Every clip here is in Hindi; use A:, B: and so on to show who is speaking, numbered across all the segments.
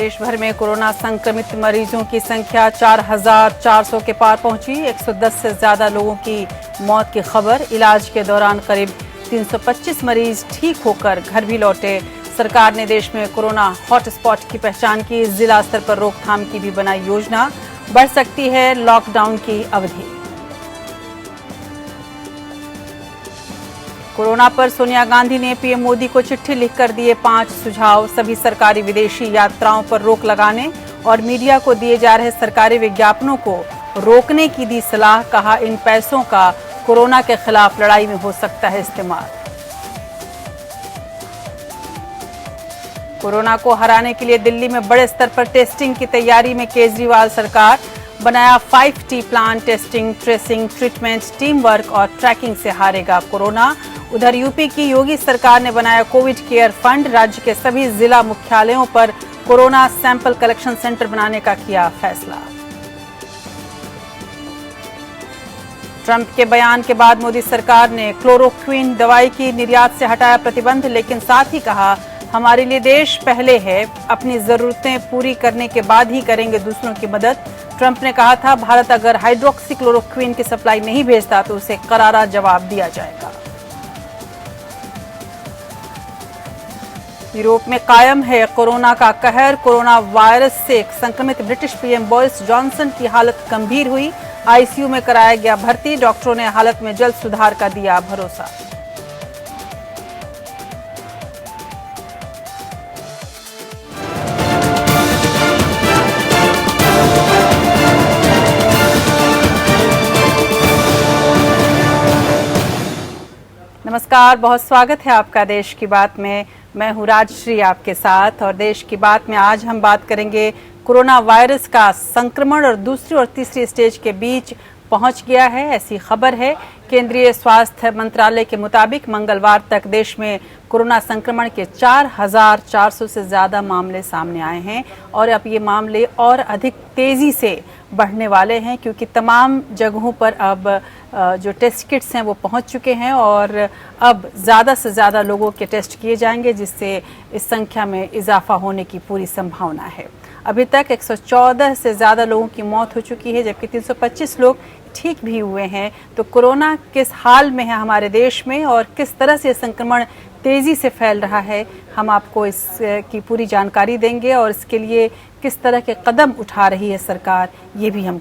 A: देश भर में कोरोना संक्रमित मरीजों की संख्या 4,400 के पार पहुंची। 110 से ज्यादा लोगों की मौत की खबर। इलाज के दौरान करीब 325 मरीज ठीक होकर घर भी लौटे। सरकार ने देश में कोरोना हॉटस्पॉट की पहचान की। जिला स्तर पर रोकथाम की भी बनाई योजना। बढ़ सकती है लॉकडाउन की अवधि। कोरोना पर सोनिया गांधी ने पीएम मोदी को चिट्ठी लिखकर दिए 5 सुझाव। सभी सरकारी विदेशी यात्राओं पर रोक लगाने और मीडिया को दिए जा रहे सरकारी विज्ञापनों को रोकने की दी सलाह। कहा, इन पैसों का कोरोना के खिलाफ लड़ाई में हो सकता है इस्तेमाल। कोरोना को हराने के लिए दिल्ली में बड़े स्तर पर टेस्टिंग की तैयारी में केजरीवाल सरकार। बनाया 5T plan. Testing, tracing, treatment, team work और ट्रैकिंग से हारेगा कोरोना। उधर यूपी की योगी सरकार ने बनाया कोविड केयर फंड। राज्य के सभी जिला मुख्यालयों पर कोरोना सैंपल कलेक्शन सेंटर बनाने का किया फैसला। ट्रंप के बयान के बाद मोदी सरकार ने क्लोरोक्विन दवाई की निर्यात से हटाया प्रतिबंध, लेकिन साथ ही कहा, हमारे लिए देश पहले है। अपनी जरूरतें पूरी करने के बाद ही करेंगे दूसरों की मदद। ट्रंप ने कहा था, भारत अगर हाइड्रोक्सी क्लोरोक्विन की सप्लाई नहीं भेजता तो उसे करारा जवाब दिया जाएगा। यूरोप में कायम है कोरोना का कहर। कोरोना वायरस से संक्रमित ब्रिटिश पीएम बोरिस जॉनसन की हालत गंभीर हुई। आईसीयू में कराया गया भर्ती। डॉक्टरों ने हालत में जल्द सुधार का दिया भरोसा। नमस्कार, बहुत स्वागत है आपका देश की बात में। मैं हूँ राजश्री आपके साथ। और देश की बात में आज हम बात करेंगे कोरोना वायरस का संक्रमण और दूसरी और तीसरी स्टेज के बीच पहुंच गया है, ऐसी खबर है। केंद्रीय स्वास्थ्य मंत्रालय के मुताबिक मंगलवार तक देश में कोरोना संक्रमण के 4,400 से ज्यादा मामले सामने आए हैं और अब ये मामले और अधिक तेजी से बढ़ने वाले हैं, क्योंकि तमाम जगहों पर अब जो टेस्ट किट्स हैं वो पहुंच चुके हैं और अब ज़्यादा से ज़्यादा लोगों के टेस्ट किए जाएंगे, जिससे इस संख्या में इजाफा होने की पूरी संभावना है। अभी तक 114 से ज़्यादा लोगों की मौत हो चुकी है, जबकि 325 लोग ठीक भी हुए हैं। तो कोरोना किस हाल में है हमारे देश में और किस तरह से संक्रमण तेज़ी से फैल रहा है, हम आपको इसकी पूरी जानकारी देंगे और इसके लिए किस तरह के कदम उठा रही है सरकार, ये भी हम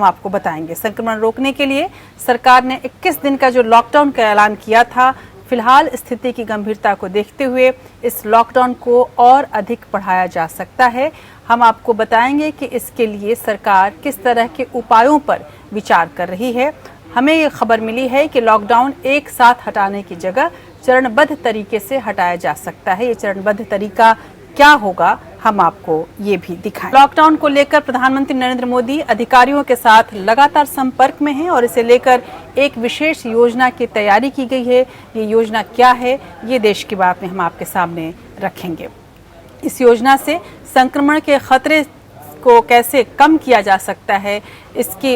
A: आपको बताएंगे। संक्रमण रोकने के लिए सरकार ने 21 दिन का जो लॉकडाउन का ऐलान किया था, फिलहाल स्थिति की गंभीरता को देखते हुए इस लॉकडाउन को और अधिक बढ़ाया जा सकता है। हम आपको बताएंगे कि इसके लिए सरकार किस तरह के उपायों पर विचार कर रही है। हमें ये खबर मिली है कि लॉकडाउन एक साथ हटाने की जगह चरणबद्ध तरीके से हटाया जा सकता है। ये चरणबद्ध तरीका क्या होगा, हम आपको ये भी दिखाएं। लॉकडाउन को लेकर प्रधानमंत्री नरेंद्र मोदी अधिकारियों के साथ लगातार संपर्क में हैं और इसे लेकर एक विशेष योजना की तैयारी की गई है। ये योजना क्या है, ये देश की बात में हम आपके सामने रखेंगे। इस योजना से संक्रमण के खतरे को कैसे कम किया जा सकता है, इसकी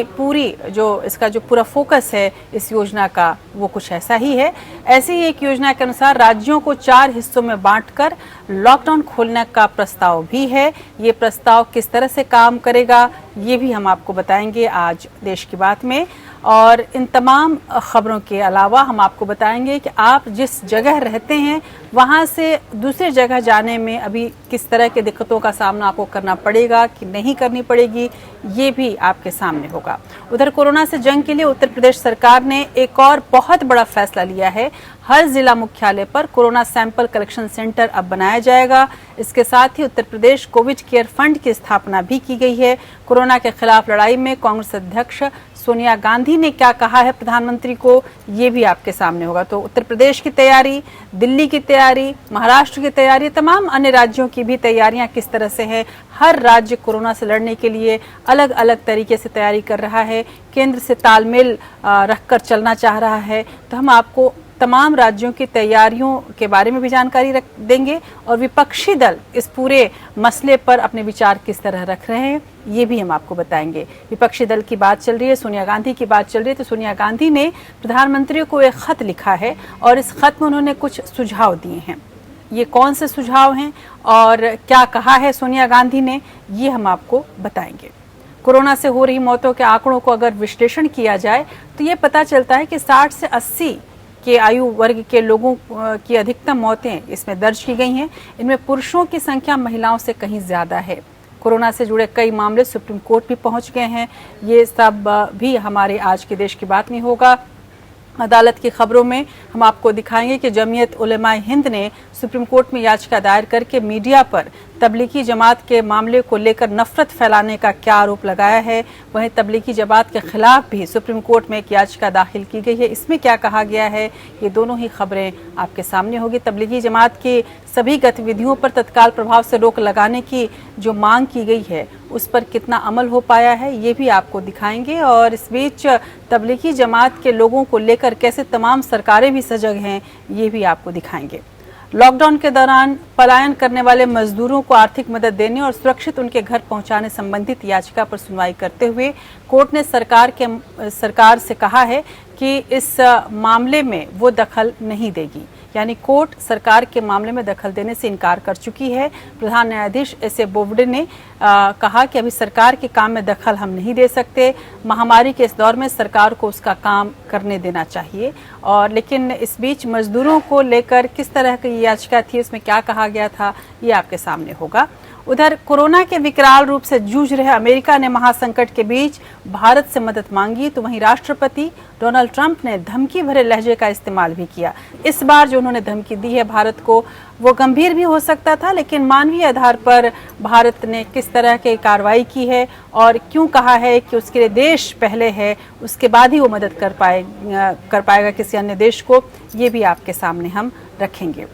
A: इसका जो पूरा फोकस है इस योजना का, वो कुछ ऐसा ही है। ऐसी ही एक योजना के अनुसार राज्यों को 4 हिस्सों में बांटकर लॉकडाउन खोलने का प्रस्ताव भी है। ये प्रस्ताव किस तरह से काम करेगा, ये भी हम आपको बताएंगे आज देश की बात में। और इन तमाम खबरों के अलावा हम आपको बताएंगे कि आप जिस जगह रहते हैं वहाँ से दूसरी जगह जाने में अभी किस तरह के दिक्कतों का सामना आपको करना पड़ेगा कि नहीं करनी पड़ेगी, ये भी आपके सामने होगा। उधर कोरोना से जंग के लिए उत्तर प्रदेश सरकार ने एक और बहुत बड़ा फैसला लिया है। हर जिला मुख्यालय पर कोरोना सैंपल कलेक्शन सेंटर अब बनाया जाएगा। इसके साथ ही Uttar Pradesh Covid care fund की स्थापना भी की गई है। कोरोना के खिलाफ लड़ाई में कांग्रेस अध्यक्ष सोनिया गांधी ने क्या कहा है प्रधानमंत्री को, ये भी आपके सामने होगा। तो उत्तर प्रदेश की तैयारी, दिल्ली की तैयारी, महाराष्ट्र की तैयारी, तमाम अन्य राज्यों की भी तैयारियां किस तरह से है। हर राज्य कोरोना से लड़ने के लिए अलग अलग तरीके से तैयारी कर रहा है, केंद्र से तालमेल रखकर चलना चाह रहा है। तो हम आपको तमाम राज्यों की तैयारियों के बारे में भी जानकारी देंगे और विपक्षी दल इस पूरे मसले पर अपने विचार किस तरह रख रहे हैं, ये भी हम आपको बताएंगे। विपक्षी दल की बात चल रही है, सोनिया गांधी की बात चल रही है। तो सोनिया गांधी ने प्रधानमंत्री को एक खत लिखा है और इस खत में उन्होंने कुछ सुझाव दिए हैं। ये कौन से सुझाव हैं और क्या कहा है सोनिया गांधी ने, ये हम आपको बताएंगे। कोरोना से हो रही मौतों के आंकड़ों को अगर विश्लेषण किया जाए तो ये पता चलता है कि 60 से 80 के आयु वर्ग के लोगों की अधिकतम मौतें इसमें दर्ज की गई हैं। इनमें पुरुषों की संख्या महिलाओं से कहीं ज्यादा है। कोरोना से जुड़े कई मामले सुप्रीम कोर्ट भी पहुंच गए हैं। ये सब भी हमारे आज के देश की बात में होगा। अदालत की खबरों में हम आपको दिखाएंगे कि जमीयत उलेमाए हिंद ने सुप्रीम कोर्ट में याचिका दायर करके मीडिया पर तबलीगी जमात के मामले को लेकर नफरत फैलाने का क्या आरोप लगाया है। वहीं तबलीगी जमात के खिलाफ भी सुप्रीम कोर्ट में एक याचिका दाखिल की गई है। इसमें क्या कहा गया है, ये दोनों ही खबरें आपके सामने होगी। तबलीगी जमात की सभी गतिविधियों पर तत्काल प्रभाव से रोक लगाने की जो मांग की गई है उस पर कितना अमल हो पाया है, ये भी आपको दिखाएंगे। और इस बीच तबलीगी जमात के लोगों को लेकर कैसे तमाम सरकारें भी सजग हैं, ये भी आपको दिखाएंगे। लॉकडाउन के दौरान पलायन करने वाले मजदूरों को आर्थिक मदद देने और सुरक्षित उनके घर पहुंचाने संबंधित याचिका पर सुनवाई करते हुए कोर्ट ने सरकार से कहा है कि इस मामले में वो दखल नहीं देगी। यानी कोर्ट सरकार के मामले में दखल देने से इनकार कर चुकी है। प्रधान न्यायाधीश एस.ए. बोबडे ने कहा कि अभी सरकार के काम में दखल हम नहीं दे सकते। महामारी के इस दौर में सरकार को उसका काम करने देना चाहिए। और लेकिन इस बीच मजदूरों को लेकर किस तरह की याचिका थी, उसमें क्या कहा गया था, ये आपके सामने होगा। उधर कोरोना के विकराल रूप से जूझ रहे अमेरिका ने महासंकट के बीच भारत से मदद मांगी, तो वहीं राष्ट्रपति डोनाल्ड ट्रंप ने धमकी भरे लहजे का इस्तेमाल भी किया। इस बार जो उन्होंने धमकी दी है भारत को, वो गंभीर भी हो सकता था, लेकिन मानवीय आधार पर भारत ने किस तरह की कार्रवाई की है और क्यों कहा है कि उसके लिए देश पहले है, उसके बाद ही वो मदद कर पाएगा किसी अन्य देश को, ये भी आपके सामने हम रखेंगे।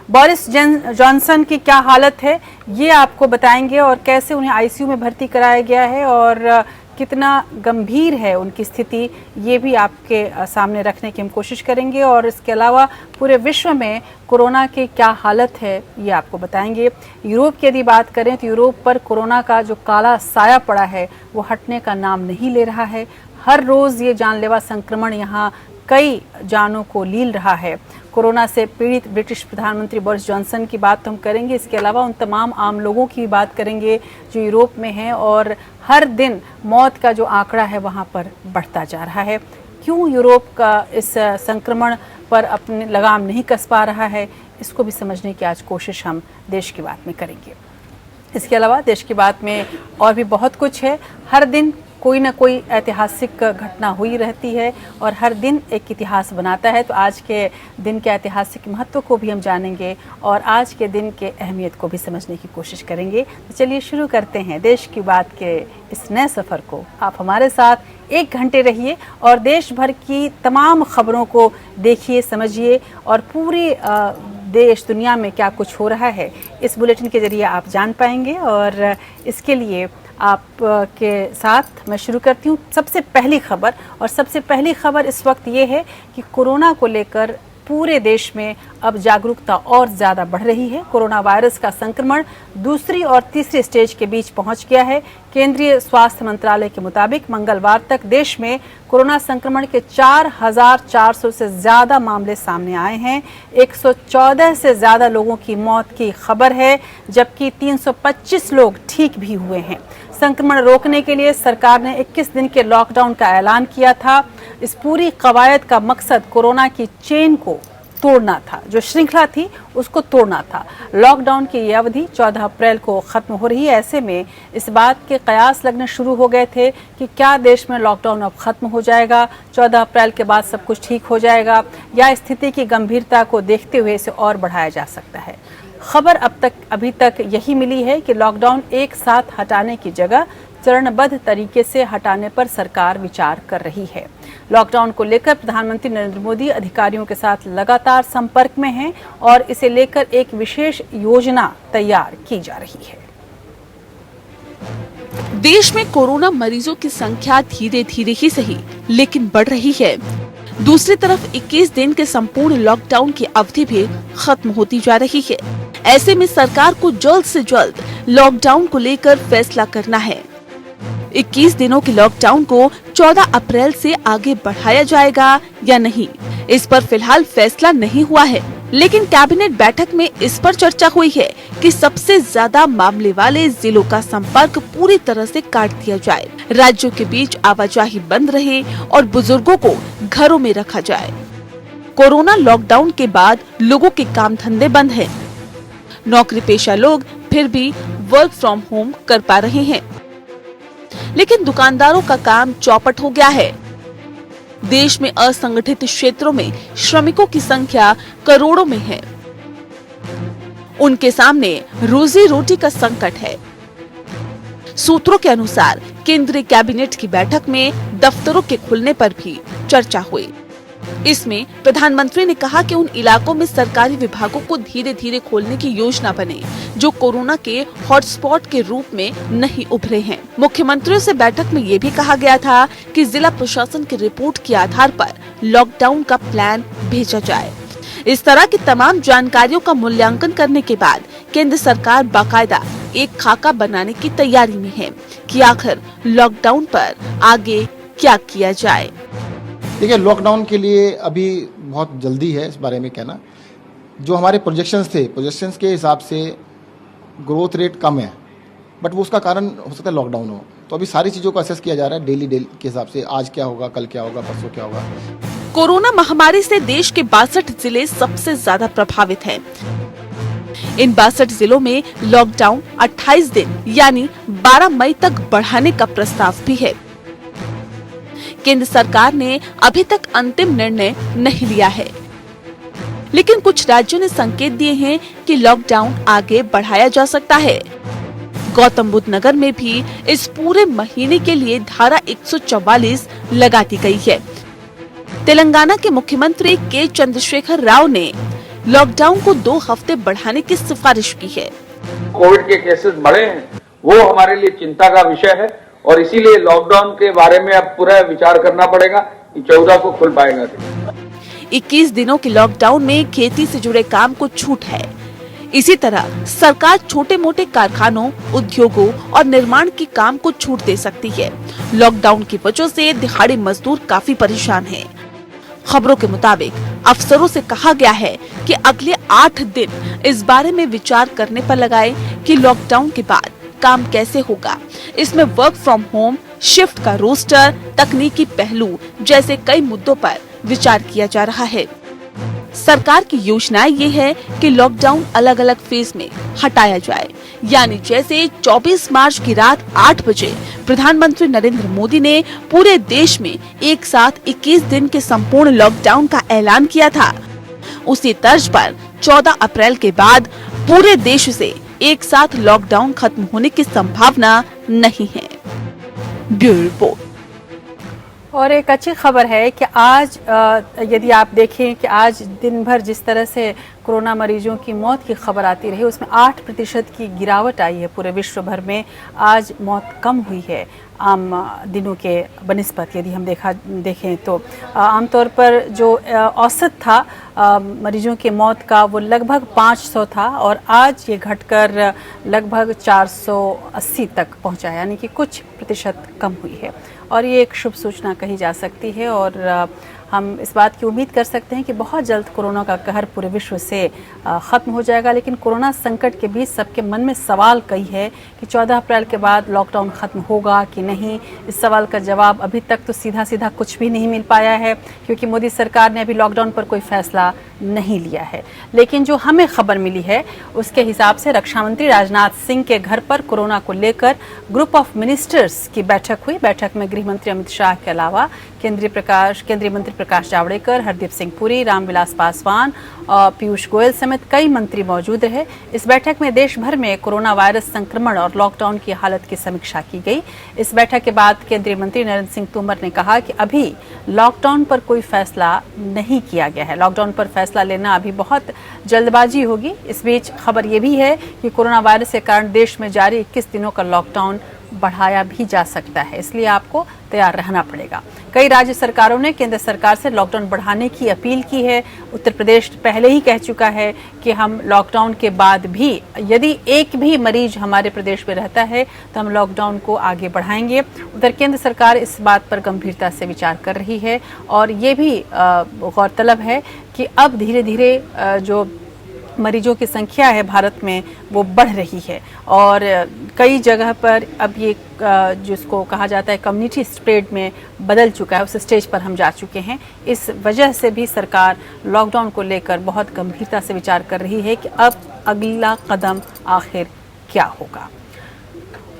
A: बोरिस जॉनसन की क्या हालत है, ये आपको बताएंगे और कैसे उन्हें आईसीयू में भर्ती कराया गया है और कितना गंभीर है उनकी स्थिति, ये भी आपके सामने रखने की हम कोशिश करेंगे। और इसके अलावा पूरे विश्व में कोरोना की क्या हालत है, ये आपको बताएंगे। यूरोप की यदि बात करें तो यूरोप पर कोरोना का जो काला साया पड़ा है वो हटने का नाम नहीं ले रहा है। हर रोज़ ये जानलेवा संक्रमण यहाँ कई जानों को लील रहा है। कोरोना से पीड़ित ब्रिटिश प्रधानमंत्री बोरिस जॉनसन की बात तो हम करेंगे, इसके अलावा उन तमाम आम लोगों की बात करेंगे जो यूरोप में हैं और हर दिन मौत का जो आंकड़ा है वहाँ पर बढ़ता जा रहा है। क्यों यूरोप का इस संक्रमण पर अपनी लगाम नहीं कस पा रहा है, इसको भी समझने की आज कोशिश हम देश की बात में करेंगे। इसके अलावा देश की बात में और भी बहुत कुछ है। हर दिन कोई ना कोई ऐतिहासिक घटना हुई रहती है और हर दिन एक इतिहास बनाता है। तो आज के दिन के ऐतिहासिक महत्व को भी हम जानेंगे और आज के दिन के अहमियत को भी समझने की कोशिश करेंगे। तो चलिए शुरू करते हैं देश की बात के इस नए सफ़र को। आप हमारे साथ 1 घंटे रहिए और देश भर की तमाम खबरों को देखिए, समझिए और पूरी देश दुनिया में क्या कुछ हो रहा है इस बुलेटिन के जरिए आप जान पाएंगे। और इसके लिए आप के साथ मैं शुरू करती हूँ सबसे पहली खबर। और सबसे पहली खबर इस वक्त ये है कि कोरोना को लेकर पूरे देश में अब जागरूकता और ज़्यादा बढ़ रही है। कोरोना वायरस का संक्रमण दूसरी और तीसरी स्टेज के बीच पहुंच गया है। केंद्रीय स्वास्थ्य मंत्रालय के मुताबिक मंगलवार तक देश में कोरोना संक्रमण के 4,400 से ज़्यादा मामले सामने आए हैं। 114 से ज़्यादा लोगों की मौत की खबर है, जबकि 325 लोग ठीक भी हुए हैं। संक्रमण रोकने के लिए सरकार ने 21 दिन के लॉकडाउन का ऐलान किया था। इस पूरी कवायद का मकसद कोरोना की चेन को तोड़ना था, जो श्रृंखला थी उसको तोड़ना था। लॉकडाउन की ये अवधि 14 अप्रैल को खत्म हो रही है। ऐसे में इस बात के कयास लगने शुरू हो गए थे कि क्या देश में लॉकडाउन अब खत्म हो जाएगा, 14 अप्रैल के बाद सब कुछ ठीक हो जाएगा, या स्थिति की गंभीरता को देखते हुए इसे और बढ़ाया जा सकता है। खबर अभी तक यही मिली है कि लॉकडाउन एक साथ हटाने की जगह चरणबद्ध तरीके से हटाने पर सरकार विचार कर रही है। लॉकडाउन को लेकर प्रधानमंत्री नरेंद्र मोदी अधिकारियों के साथ लगातार संपर्क में हैं और इसे लेकर एक विशेष योजना तैयार की जा रही है।
B: देश में कोरोना मरीजों की संख्या धीरे धीरे ही सही लेकिन बढ़ रही है। दूसरी तरफ 21 दिन के संपूर्ण लॉकडाउन की अवधि भी खत्म होती जा रही है। ऐसे में सरकार को जल्द से जल्द लॉकडाउन को लेकर फैसला करना है। 21 दिनों के लॉकडाउन को 14 अप्रैल से आगे बढ़ाया जाएगा या नहीं, इस पर फिलहाल फैसला नहीं हुआ है। लेकिन कैबिनेट बैठक में इस पर चर्चा हुई है कि सबसे ज्यादा मामले वाले जिलों का संपर्क पूरी तरह से काट दिया जाए, राज्यों के बीच आवाजाही बंद रहे और बुजुर्गों को घरों में रखा जाए। कोरोना लॉकडाउन के बाद लोगों के काम धंधे बंद हैं। नौकरी पेशा लोग फिर भी वर्क फ्रॉम होम कर पा रहे हैं, लेकिन दुकानदारों का काम चौपट हो गया है। देश में असंगठित क्षेत्रों में श्रमिकों की संख्या करोड़ों में है। उनके सामने रोजी रोटी का संकट है। सूत्रों के अनुसार केंद्रीय कैबिनेट की बैठक में दफ्तरों के खुलने पर भी चर्चा हुई। इसमें प्रधानमंत्री ने कहा कि उन इलाकों में सरकारी विभागों को धीरे धीरे खोलने की योजना बने जो कोरोना के हॉटस्पॉट के रूप में नहीं उभरे हैं। मुख्यमंत्रियों से बैठक में ये भी कहा गया था कि जिला प्रशासन की रिपोर्ट के आधार पर लॉकडाउन का प्लान भेजा जाए। इस तरह की तमाम जानकारियों का मूल्यांकन करने के बाद केंद्र सरकार बाकायदा एक खाका बनाने की तैयारी में है कि आखिर लॉकडाउन पर आगे क्या किया जाए।
C: देखिए, लॉकडाउन के लिए अभी बहुत जल्दी है इस बारे में कहना। जो हमारे प्रोजेक्शंस थे, प्रोजेक्शंस के हिसाब से ग्रोथ रेट कम है, बट वो उसका कारण हो सकता है लॉकडाउन हो। तो अभी सारी चीज़ों को असेस किया जा रहा है डेली के हिसाब से, आज क्या होगा, कल क्या होगा, परसों क्या होगा।
B: कोरोना महामारी से देश के 62 जिले सबसे ज्यादा प्रभावित हैं। इन 62 जिलों में लॉकडाउन 28 दिन यानी 12 मई तक बढ़ाने का प्रस्ताव भी है। केंद्र सरकार ने अभी तक अंतिम निर्णय नहीं लिया है, लेकिन कुछ राज्यों ने संकेत दिए हैं कि लॉकडाउन आगे बढ़ाया जा सकता है। गौतम बुद्ध नगर में भी इस पूरे महीने के लिए धारा 144 लगा दी गई है। तेलंगाना के मुख्यमंत्री के चंद्रशेखर राव ने लॉकडाउन को 2 हफ्ते बढ़ाने की सिफारिश की है।
D: कोविड के केसेस बढ़े हैं, वो हमारे लिए चिंता का विषय है और इसीलिए लॉकडाउन के बारे में अब पूरा विचार करना पड़ेगा कि 14 को खुल पाएगा।
B: 21 दिनों के लॉकडाउन में खेती से जुड़े काम को छूट है। इसी तरह सरकार छोटे मोटे कारखानों, उद्योगों और निर्माण के काम को छूट दे सकती है। लॉकडाउन की वजह से दिहाड़ी मजदूर काफी परेशान हैं। खबरों के मुताबिक अफसरों से कहा गया है कि अगले 8 दिन इस बारे में विचार करने पर लगाए कि लॉकडाउन के बाद काम कैसे होगा। इसमें वर्क फ्रॉम होम, शिफ्ट का रोस्टर, तकनीकी पहलू जैसे कई मुद्दों पर विचार किया जा रहा है। सरकार की योजना ये है कि लॉकडाउन अलग अलग फेज में हटाया जाए, यानी जैसे 24 मार्च की रात 8 बजे प्रधानमंत्री नरेंद्र मोदी ने पूरे देश में एक साथ 21 दिन के संपूर्ण लॉकडाउन का ऐलान किया था, उसी तर्ज पर 14 अप्रैल के बाद पूरे देश से एक साथ लॉकडाउन खत्म होने की संभावना नहीं है। Bureau report.
A: और एक अच्छी खबर है कि आज यदि आप देखें कि आज दिन भर जिस तरह से कोरोना मरीजों की मौत की खबर आती रही, उसमें 8% की गिरावट आई है पूरे विश्व भर में। आज मौत कम हुई है आम दिनों के बनिस्बत। यदि हम देखें तो आमतौर पर जो औसत था मरीजों की मौत का वो लगभग 500 था और आज ये घटकर लगभग 480 तक पहुंचा है, यानी कि कुछ प्रतिशत कम हुई है और ये एक शुभ सूचना कही जा सकती है। और हम इस बात की उम्मीद कर सकते हैं कि बहुत जल्द कोरोना का कहर पूरे विश्व से ख़त्म हो जाएगा। लेकिन कोरोना संकट के बीच सबके मन में सवाल कई है कि 14 अप्रैल के बाद लॉकडाउन ख़त्म होगा कि नहीं। इस सवाल का जवाब अभी तक तो सीधा सीधा कुछ भी नहीं मिल पाया है, क्योंकि मोदी सरकार ने अभी लॉकडाउन पर कोई फैसला नहीं लिया है। लेकिन जो हमें खबर मिली है उसके हिसाब से रक्षा मंत्री राजनाथ सिंह के घर पर कोरोना को लेकर ग्रुप ऑफ मिनिस्टर्स की बैठक हुई। बैठक में गृह मंत्री अमित शाह के अलावा केंद्रीय मंत्री प्रकाश जावड़ेकर, हरदीप सिंह पुरी, रामविलास पासवान और पीयूष गोयल समेत कई मंत्री मौजूद रहे। इस बैठक में देश भर में कोरोना वायरस संक्रमण और लॉकडाउन की हालत की समीक्षा की गई। इस बैठक के बाद केंद्रीय मंत्री नरेंद्र सिंह तोमर ने कहा कि अभी लॉकडाउन पर कोई फैसला नहीं किया गया है। लॉकडाउन पर फैसला लेना अभी बहुत जल्दबाजी होगी। इस बीच खबर ये भी है कि कोरोना वायरस के कारण देश में जारी 21 दिनों का लॉकडाउन बढ़ाया भी जा सकता है, इसलिए आपको तैयार रहना पड़ेगा। कई राज्य सरकारों ने केंद्र सरकार से लॉकडाउन बढ़ाने की अपील की है। उत्तर प्रदेश पहले ही कह चुका है कि हम लॉकडाउन के बाद भी यदि एक भी मरीज हमारे प्रदेश में रहता है तो हम लॉकडाउन को आगे बढ़ाएंगे। उधर केंद्र सरकार इस बात पर गंभीरता से विचार कर रही है और ये भी गौरतलब है कि अब धीरे धीरे जो मरीजों की संख्या है भारत में वो बढ़ रही है और कई जगह पर अब ये जिसको कहा जाता है कम्युनिटी स्प्रेड में बदल चुका है, उस स्टेज पर हम जा चुके हैं। इस वजह से भी सरकार लॉकडाउन को लेकर बहुत गंभीरता से विचार कर रही है कि अब अगला कदम आखिर क्या होगा।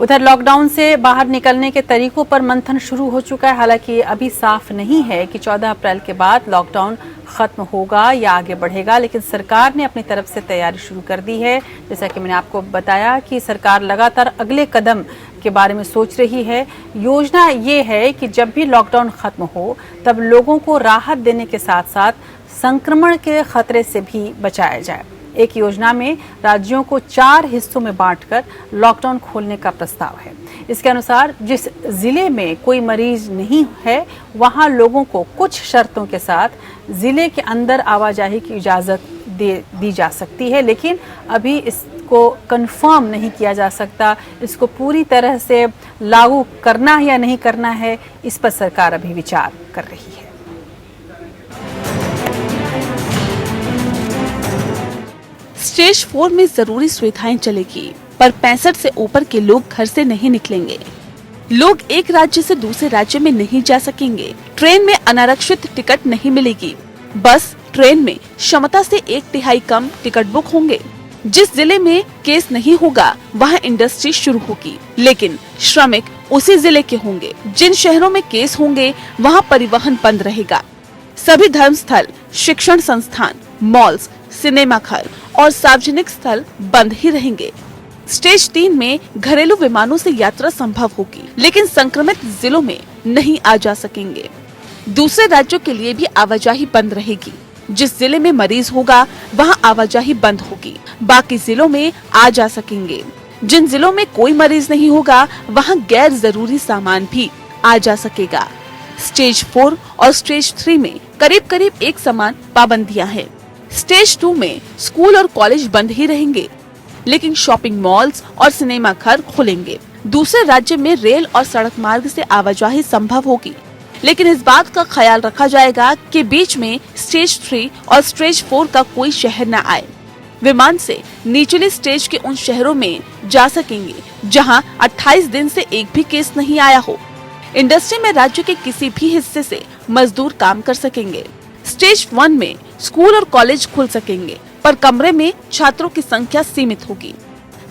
A: उधर लॉकडाउन से बाहर निकलने के तरीकों पर मंथन शुरू हो चुका है। हालांकि अभी साफ नहीं है कि 14 अप्रैल के बाद लॉकडाउन खत्म होगा या आगे बढ़ेगा, लेकिन सरकार ने अपनी तरफ से तैयारी शुरू कर दी है। जैसा कि मैंने आपको बताया कि सरकार लगातार अगले कदम के बारे में सोच रही है। योजना ये है कि जब भी लॉकडाउन खत्म हो तब लोगों को राहत देने के साथ साथ संक्रमण के खतरे से भी बचाया जाए। एक योजना में राज्यों को 4 हिस्सों में बांटकर लॉकडाउन खोलने का प्रस्ताव है। इसके अनुसार जिस जिले में कोई मरीज नहीं है वहां लोगों को कुछ शर्तों के साथ जिले के अंदर आवाजाही की इजाजत दी जा सकती है, लेकिन अभी इसको कंफर्म नहीं किया जा सकता। इसको पूरी तरह से लागू करना है या नहीं करना है, इस पर सरकार अभी विचार कर रही है।
B: स्टेज 4 में जरूरी सुविधाएं चलेगी, पर 65 से ऊपर के लोग घर से नहीं निकलेंगे। लोग एक राज्य से दूसरे राज्य में नहीं जा सकेंगे। ट्रेन में अनारक्षित टिकट नहीं मिलेगी। बस ट्रेन में क्षमता से 1/3 कम टिकट बुक होंगे। जिस जिले में केस नहीं होगा वहाँ इंडस्ट्री शुरू होगी, लेकिन श्रमिक उसी जिले के होंगे। जिन शहरों में केस होंगे वहाँ परिवहन बंद रहेगा। सभी धर्म स्थल, शिक्षण संस्थान, मॉल्स, सिनेमा घर और सार्वजनिक स्थल बंद ही रहेंगे। स्टेज 3 में घरेलू विमानों से यात्रा संभव होगी, लेकिन संक्रमित जिलों में नहीं आ जा सकेंगे। दूसरे राज्यों के लिए भी आवाजाही बंद रहेगी। जिस जिले में मरीज होगा वहां आवाजाही बंद होगी, बाकी जिलों में आ जा सकेंगे। जिन जिलों में कोई मरीज नहीं होगा वहां गैर जरूरी सामान भी आ जा सकेगा। स्टेज 4 और स्टेज 3 में करीब करीब एक समान पाबंदियां हैं। स्टेज 2 में स्कूल और कॉलेज बंद ही रहेंगे, लेकिन शॉपिंग मॉल्स और सिनेमा घर खुलेंगे। दूसरे राज्य में रेल और सड़क मार्ग से आवाजाही संभव होगी, लेकिन इस बात का ख्याल रखा जाएगा कि बीच में स्टेज 3 और स्टेज 4 का कोई शहर न आए। विमान से निचले स्टेज के उन शहरों में जा सकेंगे जहां 28 दिन से एक भी केस नहीं आया हो। इंडस्ट्री में राज्य के किसी भी हिस्से से मजदूर काम कर सकेंगे। स्टेज 1 में स्कूल और कॉलेज खुल सकेंगे, पर कमरे में छात्रों की संख्या सीमित होगी।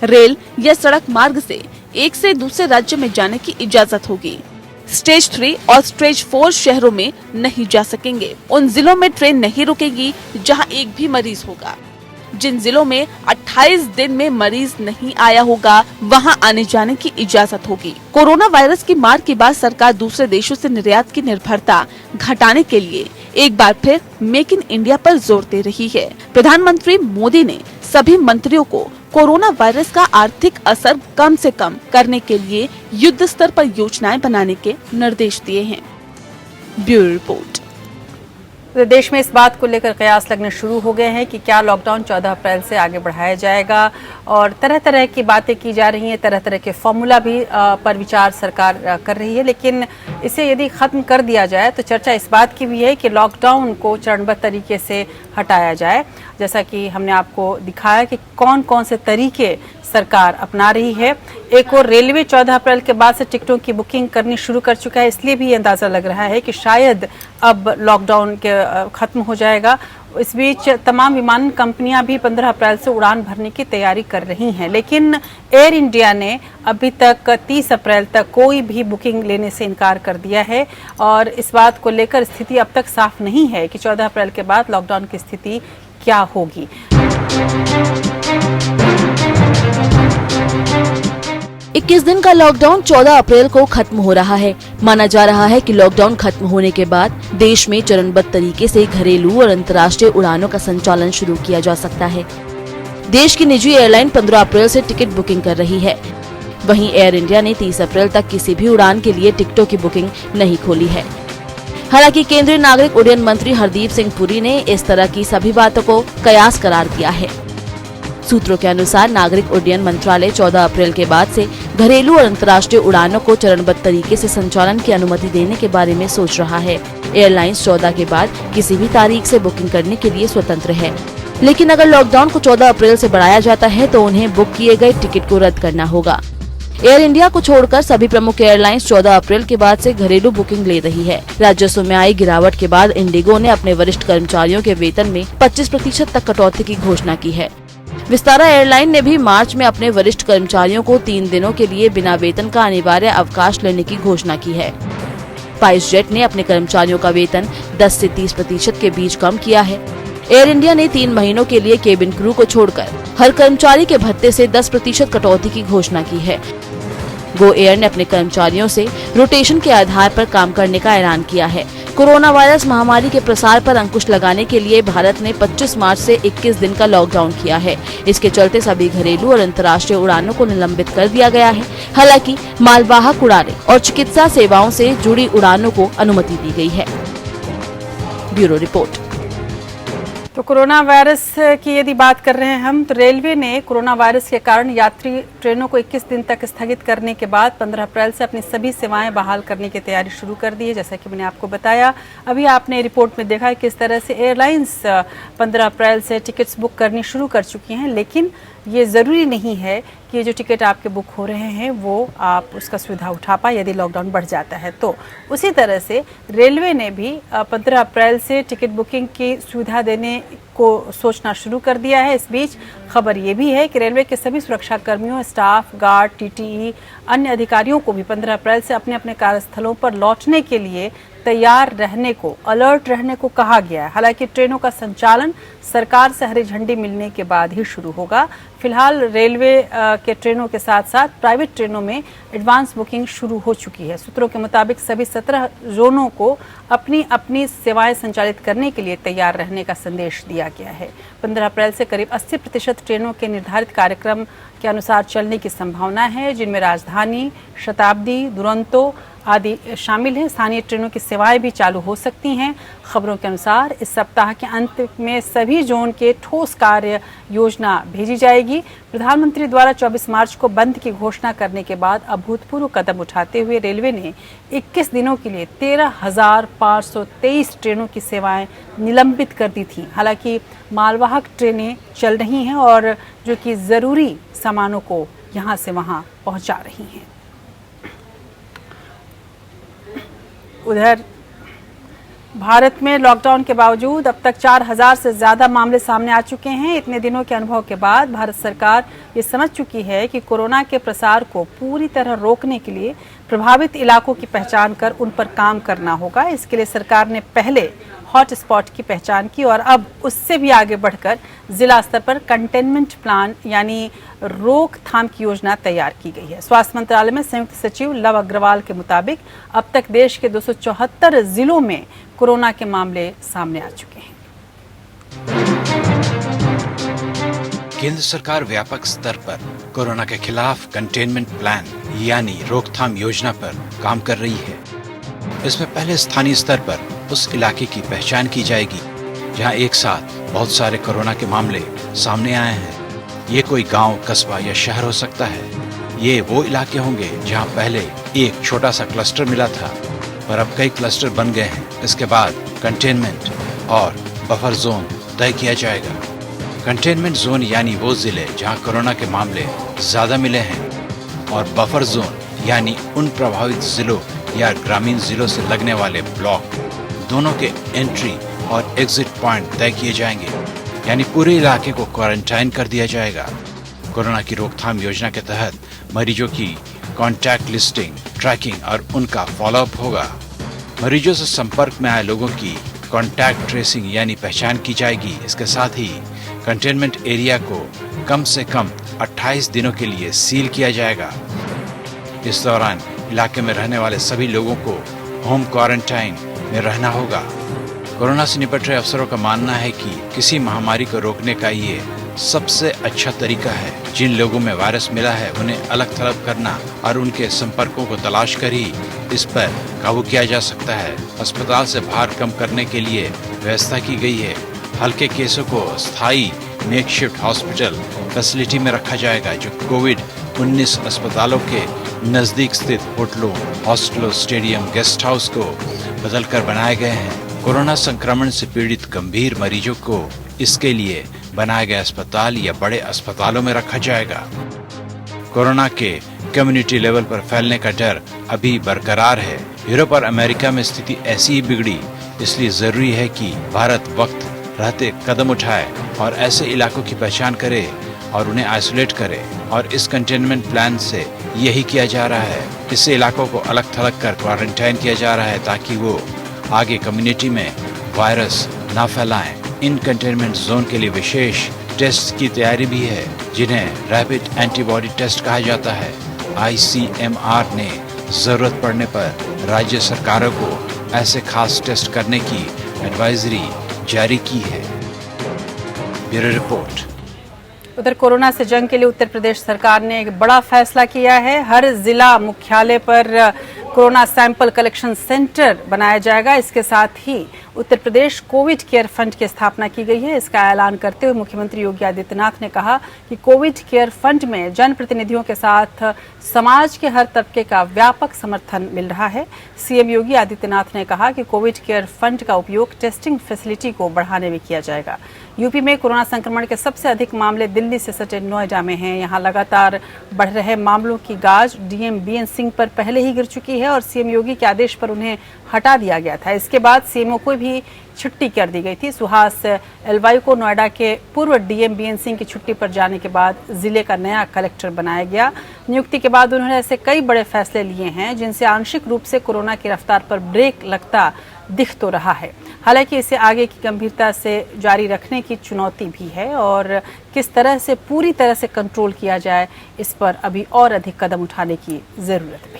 B: रेल या सड़क मार्ग से एक से दूसरे राज्य में जाने की इजाजत होगी। स्टेज 3 और स्टेज 4 शहरों में नहीं जा सकेंगे। उन जिलों में ट्रेन नहीं रुकेगी जहां एक भी मरीज होगा। जिन जिलों में 28 दिन में मरीज नहीं आया होगा वहां आने जाने की इजाजत होगी। कोरोना वायरस की मार के बाद सरकार दूसरे देशों से निर्यात की निर्भरता घटाने के लिए एक बार फिर मेक इन इंडिया पर जोर दे रही है। प्रधानमंत्री मोदी ने सभी मंत्रियों को कोरोना वायरस का आर्थिक असर कम से कम करने के लिए युद्ध स्तर पर योजनाएं बनाने के निर्देश दिए हैं। Bureau report.
A: देश में इस बात को लेकर कयास लगने शुरू हो गए हैं कि क्या लॉकडाउन 14 अप्रैल से आगे बढ़ाया जाएगा और तरह तरह की बातें की जा रही हैं। तरह तरह के फॉर्मूला भी पर विचार सरकार कर रही है, लेकिन इसे यदि खत्म कर दिया जाए तो चर्चा इस बात की भी है कि लॉकडाउन को चरणबद्ध तरीके से हटाया जाए। जैसा कि हमने आपको दिखाया कि कौन कौन से तरीके सरकार अपना रही है। एक और रेलवे 14 अप्रैल के बाद से टिकटों की बुकिंग करनी शुरू कर चुका है, इसलिए भी ये अंदाजा लग रहा है कि शायद अब लॉकडाउन के खत्म हो जाएगा। इस बीच तमाम विमान कंपनियां भी 15 अप्रैल से उड़ान भरने की तैयारी कर रही हैं, लेकिन एयर इंडिया ने अभी तक 30 अप्रैल तक कोई भी बुकिंग लेने से इनकार कर दिया है और इस बात को लेकर स्थिति अब तक साफ नहीं है कि 14 अप्रैल के बाद लॉकडाउन की स्थिति क्या होगी।
E: 21 दिन का लॉकडाउन 14 अप्रैल को खत्म हो रहा है। माना जा रहा है कि लॉकडाउन खत्म होने के बाद देश में चरणबद्ध तरीके से घरेलू और अंतर्राष्ट्रीय उड़ानों का संचालन शुरू किया जा सकता है। देश की निजी एयरलाइन 15 अप्रैल से टिकट बुकिंग कर रही है। वहीं एयर इंडिया ने 30 अप्रैल तक किसी भी उड़ान के लिए टिकटों की बुकिंग नहीं खोली है। हालांकि केंद्रीय नागरिक उड्डयन मंत्री हरदीप सिंह पुरी ने इस तरह की सभी बातों को कयास करार दिया है। सूत्रों के अनुसार नागरिक उड्डयन मंत्रालय 14 अप्रैल के बाद से घरेलू और अंतर्राष्ट्रीय उड़ानों को चरणबद्ध तरीके से संचालन की अनुमति देने के बारे में सोच रहा है। एयरलाइंस 14 के बाद किसी भी तारीख से बुकिंग करने के लिए स्वतंत्र है, लेकिन अगर लॉकडाउन को 14 अप्रैल से बढ़ाया जाता है तो उन्हें बुक किए गए टिकट को रद्द करना होगा। एयर इंडिया को छोड़कर सभी प्रमुख एयरलाइंस 14 अप्रैल के बाद से घरेलू बुकिंग ले रही है। राजस्व में आई गिरावट के बाद इंडिगो ने अपने वरिष्ठ कर्मचारियों के वेतन में 25% तक कटौती की घोषणा की है। विस्तारा एयरलाइन ने भी मार्च में अपने वरिष्ठ कर्मचारियों को 3 दिनों के लिए बिना वेतन का अनिवार्य अवकाश लेने की घोषणा की है। स्पाइस जेट ने अपने कर्मचारियों का वेतन 10 से 30% के बीच कम किया है। एयर इंडिया ने 3 महीनों के लिए केबिन क्रू को छोड़कर हर कर्मचारी के भत्ते से 10% कटौती की घोषणा की है। गो एयर ने अपने कर्मचारियों से रोटेशन के आधार पर काम करने का ऐलान किया है। कोरोना वायरस महामारी के प्रसार पर अंकुश लगाने के लिए भारत ने 25 मार्च से 21 दिन का लॉकडाउन किया है। इसके चलते सभी घरेलू और अंतर्राष्ट्रीय उड़ानों को निलंबित कर दिया गया है। हालांकि मालवाहक उड़ानें और चिकित्सा सेवाओं से जुड़ी उड़ानों को अनुमति दी गई है। Bureau report.
A: तो कोरोना वायरस की यदि बात कर रहे हैं हम, तो रेलवे ने कोरोना वायरस के कारण यात्री ट्रेनों को 21 दिन तक स्थगित करने के बाद 15 अप्रैल से अपनी सभी सेवाएं बहाल करने की तैयारी शुरू कर दी है। जैसा कि मैंने आपको बताया, अभी आपने रिपोर्ट में देखा है किस तरह से एयरलाइंस 15 अप्रैल से टिकट्स बुक करनी शुरू कर चुकी हैं, लेकिन ये ज़रूरी नहीं है कि ये जो टिकट आपके बुक हो रहे हैं वो आप उसका सुविधा उठा पाए यदि लॉकडाउन बढ़ जाता है। तो उसी तरह से रेलवे ने भी 15 अप्रैल से टिकट बुकिंग की सुविधा देने को सोचना शुरू कर दिया है। इस बीच खबर ये भी है कि रेलवे के सभी सुरक्षा कर्मियों, स्टाफ, गार्ड, टीटीई, अन्य अधिकारियों को भी 15 अप्रैल से अपने अपने कार्यस्थलों पर लौटने के लिए तैयार रहने को, अलर्ट रहने को कहा गया है। हालांकि ट्रेनों का संचालन सरकार से हरी झंडी मिलने के बाद ही शुरू होगा। फिलहाल रेलवे के ट्रेनों के साथ साथ प्राइवेट ट्रेनों में एडवांस बुकिंग शुरू हो चुकी है। सूत्रों के मुताबिक सभी 17 जोनों को अपनी अपनी सेवाएं संचालित करने के लिए तैयार रहने का संदेश दिया गया है। 15 अप्रैल से करीब 80% ट्रेनों के निर्धारित कार्यक्रम के अनुसार चलने की संभावना है, जिनमें राजधानी, शताब्दी, दुरंतो आदि शामिल हैं। स्थानीय ट्रेनों की सेवाएं भी चालू हो सकती हैं। खबरों के अनुसार इस सप्ताह के अंत में सभी जोन के ठोस कार्य योजना भेजी जाएगी। प्रधानमंत्री द्वारा 24 मार्च को बंद की घोषणा करने के बाद अभूतपूर्व कदम उठाते हुए रेलवे ने 21 दिनों के लिए 13,523 ट्रेनों की सेवाएं निलंबित कर दी थी। हालांकि मालवाहक ट्रेनें चल रही हैं और जो कि ज़रूरी सामानों को यहाँ से वहाँ पहुँचा रही हैं। उधर भारत में लॉकडाउन के बावजूद अब तक 4,000 से ज्यादा मामले सामने आ चुके हैं। इतने दिनों के अनुभव के बाद भारत सरकार ये समझ चुकी है कि कोरोना के प्रसार को पूरी तरह रोकने के लिए प्रभावित इलाकों की पहचान कर उन पर काम करना होगा। इसके लिए सरकार ने पहले हॉट स्पॉट की पहचान की और अब उससे भी आगे बढ़कर जिला स्तर पर कंटेनमेंट प्लान यानी रोकथाम की योजना तैयार की गई है। स्वास्थ्य मंत्रालय में संयुक्त सचिव लव अग्रवाल के मुताबिक अब तक देश के 274 जिलों में कोरोना के मामले सामने आ चुके हैं।
F: केंद्र सरकार व्यापक स्तर पर कोरोना के खिलाफ कंटेनमेंट प्लान यानी रोकथाम योजना पर काम कर रही है। इसमें पहले स्थानीय स्तर पर उस इलाके की पहचान की जाएगी जहां एक साथ बहुत सारे कोरोना के मामले सामने आए हैं। ये कोई गांव, कस्बा या शहर हो सकता है। ये वो इलाके होंगे जहां पहले एक छोटा सा क्लस्टर मिला था पर अब कई क्लस्टर बन गए हैं। इसके बाद कंटेनमेंट और बफर जोन तय किया जाएगा। कंटेनमेंट जोन यानी वो जिले जहां कोरोना के मामले ज्यादा मिले हैं और बफर जोन यानी उन प्रभावित जिलों या ग्रामीण जिलों से लगने वाले ब्लॉक, दोनों के एंट्री और एग्जिट पॉइंट तय किए जाएंगे, यानी पूरे इलाके को क्वारंटाइन कर दिया जाएगा। कोरोना की रोकथाम योजना के तहत मरीजों की कॉन्टैक्ट लिस्टिंग, ट्रैकिंग और उनका फॉलोअप होगा। मरीजों से संपर्क में आए लोगों की कॉन्टैक्ट ट्रेसिंग यानी पहचान की जाएगी। इसके साथ ही कंटेनमेंट एरिया को कम से कम 28 दिनों के लिए सील किया जाएगा। इस दौरान इलाके में रहने वाले सभी लोगों को होम क्वारंटाइन में रहना होगा। कोरोना से निपट रहे अफसरों का मानना है कि किसी महामारी को रोकने का ये सबसे अच्छा तरीका है। जिन लोगों में वायरस मिला है उन्हें अलग थलग करना और उनके संपर्कों को तलाश कर ही इस पर काबू किया जा सकता है। अस्पताल से भार कम करने के लिए व्यवस्था की गई है। हल्के केसों को स्थायी मेकशिफ्ट हॉस्पिटल फैसिलिटी में रखा जाएगा, जो कोविड-19 अस्पतालों के नजदीक स्थित होटलों, हॉस्टलों, स्टेडियम, गेस्ट हाउस को बदलकर बनाए गए हैं। कोरोना संक्रमण से पीड़ित गंभीर मरीजों को इसके लिए बनाए गए अस्पताल या बड़े अस्पतालों में रखा जाएगा। कोरोना के कम्युनिटी लेवल पर फैलने का डर अभी बरकरार है। यूरोप और अमेरिका में स्थिति ऐसी ही बिगड़ी, इसलिए जरूरी है कि भारत वक्त रहते कदम उठाए और ऐसे इलाकों की पहचान करे और उन्हें आइसोलेट करे। और इस कंटेनमेंट प्लान से यही किया जा रहा है। इससे इलाकों को अलग थलग कर क्वारंटाइन किया जा रहा है ताकि वो आगे कम्युनिटी में वायरस ना फैलाएं। इन कंटेनमेंट जोन के लिए विशेष टेस्ट की तैयारी भी है, जिन्हें रैपिड एंटीबॉडी टेस्ट कहा जाता है। ICMR ने जरूरत पड़ने पर राज्य सरकारों को ऐसे खास टेस्ट करने की एडवाइजरी जारी की है। Bureau report.
A: उधर कोरोना से जंग के लिए उत्तर प्रदेश सरकार ने एक बड़ा फैसला किया है। हर जिला मुख्यालय पर कोरोना सैंपल कलेक्शन सेंटर बनाया जाएगा। इसके साथ ही Uttar Pradesh Covid care fund की स्थापना की गई है। इसका ऐलान करते हुए मुख्यमंत्री योगी आदित्यनाथ ने कहा कि कोविड केयर फंड में जनप्रतिनिधियों के साथ समाज के हर तबके का व्यापक समर्थन मिल रहा है। सीएम योगी आदित्यनाथ ने कहा कि कोविड केयर फंड का उपयोग टेस्टिंग फैसिलिटी को बढ़ाने में किया जाएगा। यूपी में कोरोना संक्रमण के सबसे अधिक मामले दिल्ली से सटे नोएडा में हैं। यहां लगातार बढ़ रहे मामलों की गाज डीएम बीएन सिंह पर पहले ही गिर चुकी है और सीएम योगी के आदेश पर उन्हें हटा दिया गया था। इसके बाद सीएमओ को भी छुट्टी कर दी गई थी। सुहास एलवायु को नोएडा के पूर्व डीएम बीएन सिंह की छुट्टी पर जाने के बाद जिले का नया कलेक्टर बनाया गया। नियुक्ति के बाद उन्होंने ऐसे कई बड़े फैसले लिए हैं जिनसे आंशिक रूप से कोरोना की रफ्तार पर ब्रेक लगता दिख तो रहा है। हालांकि इसे आगे की गंभीरता से जारी रखने की चुनौती भी है और किस तरह से पूरी तरह से कंट्रोल किया जाए, इस पर अभी और अधिक कदम उठाने की जरूरत भी।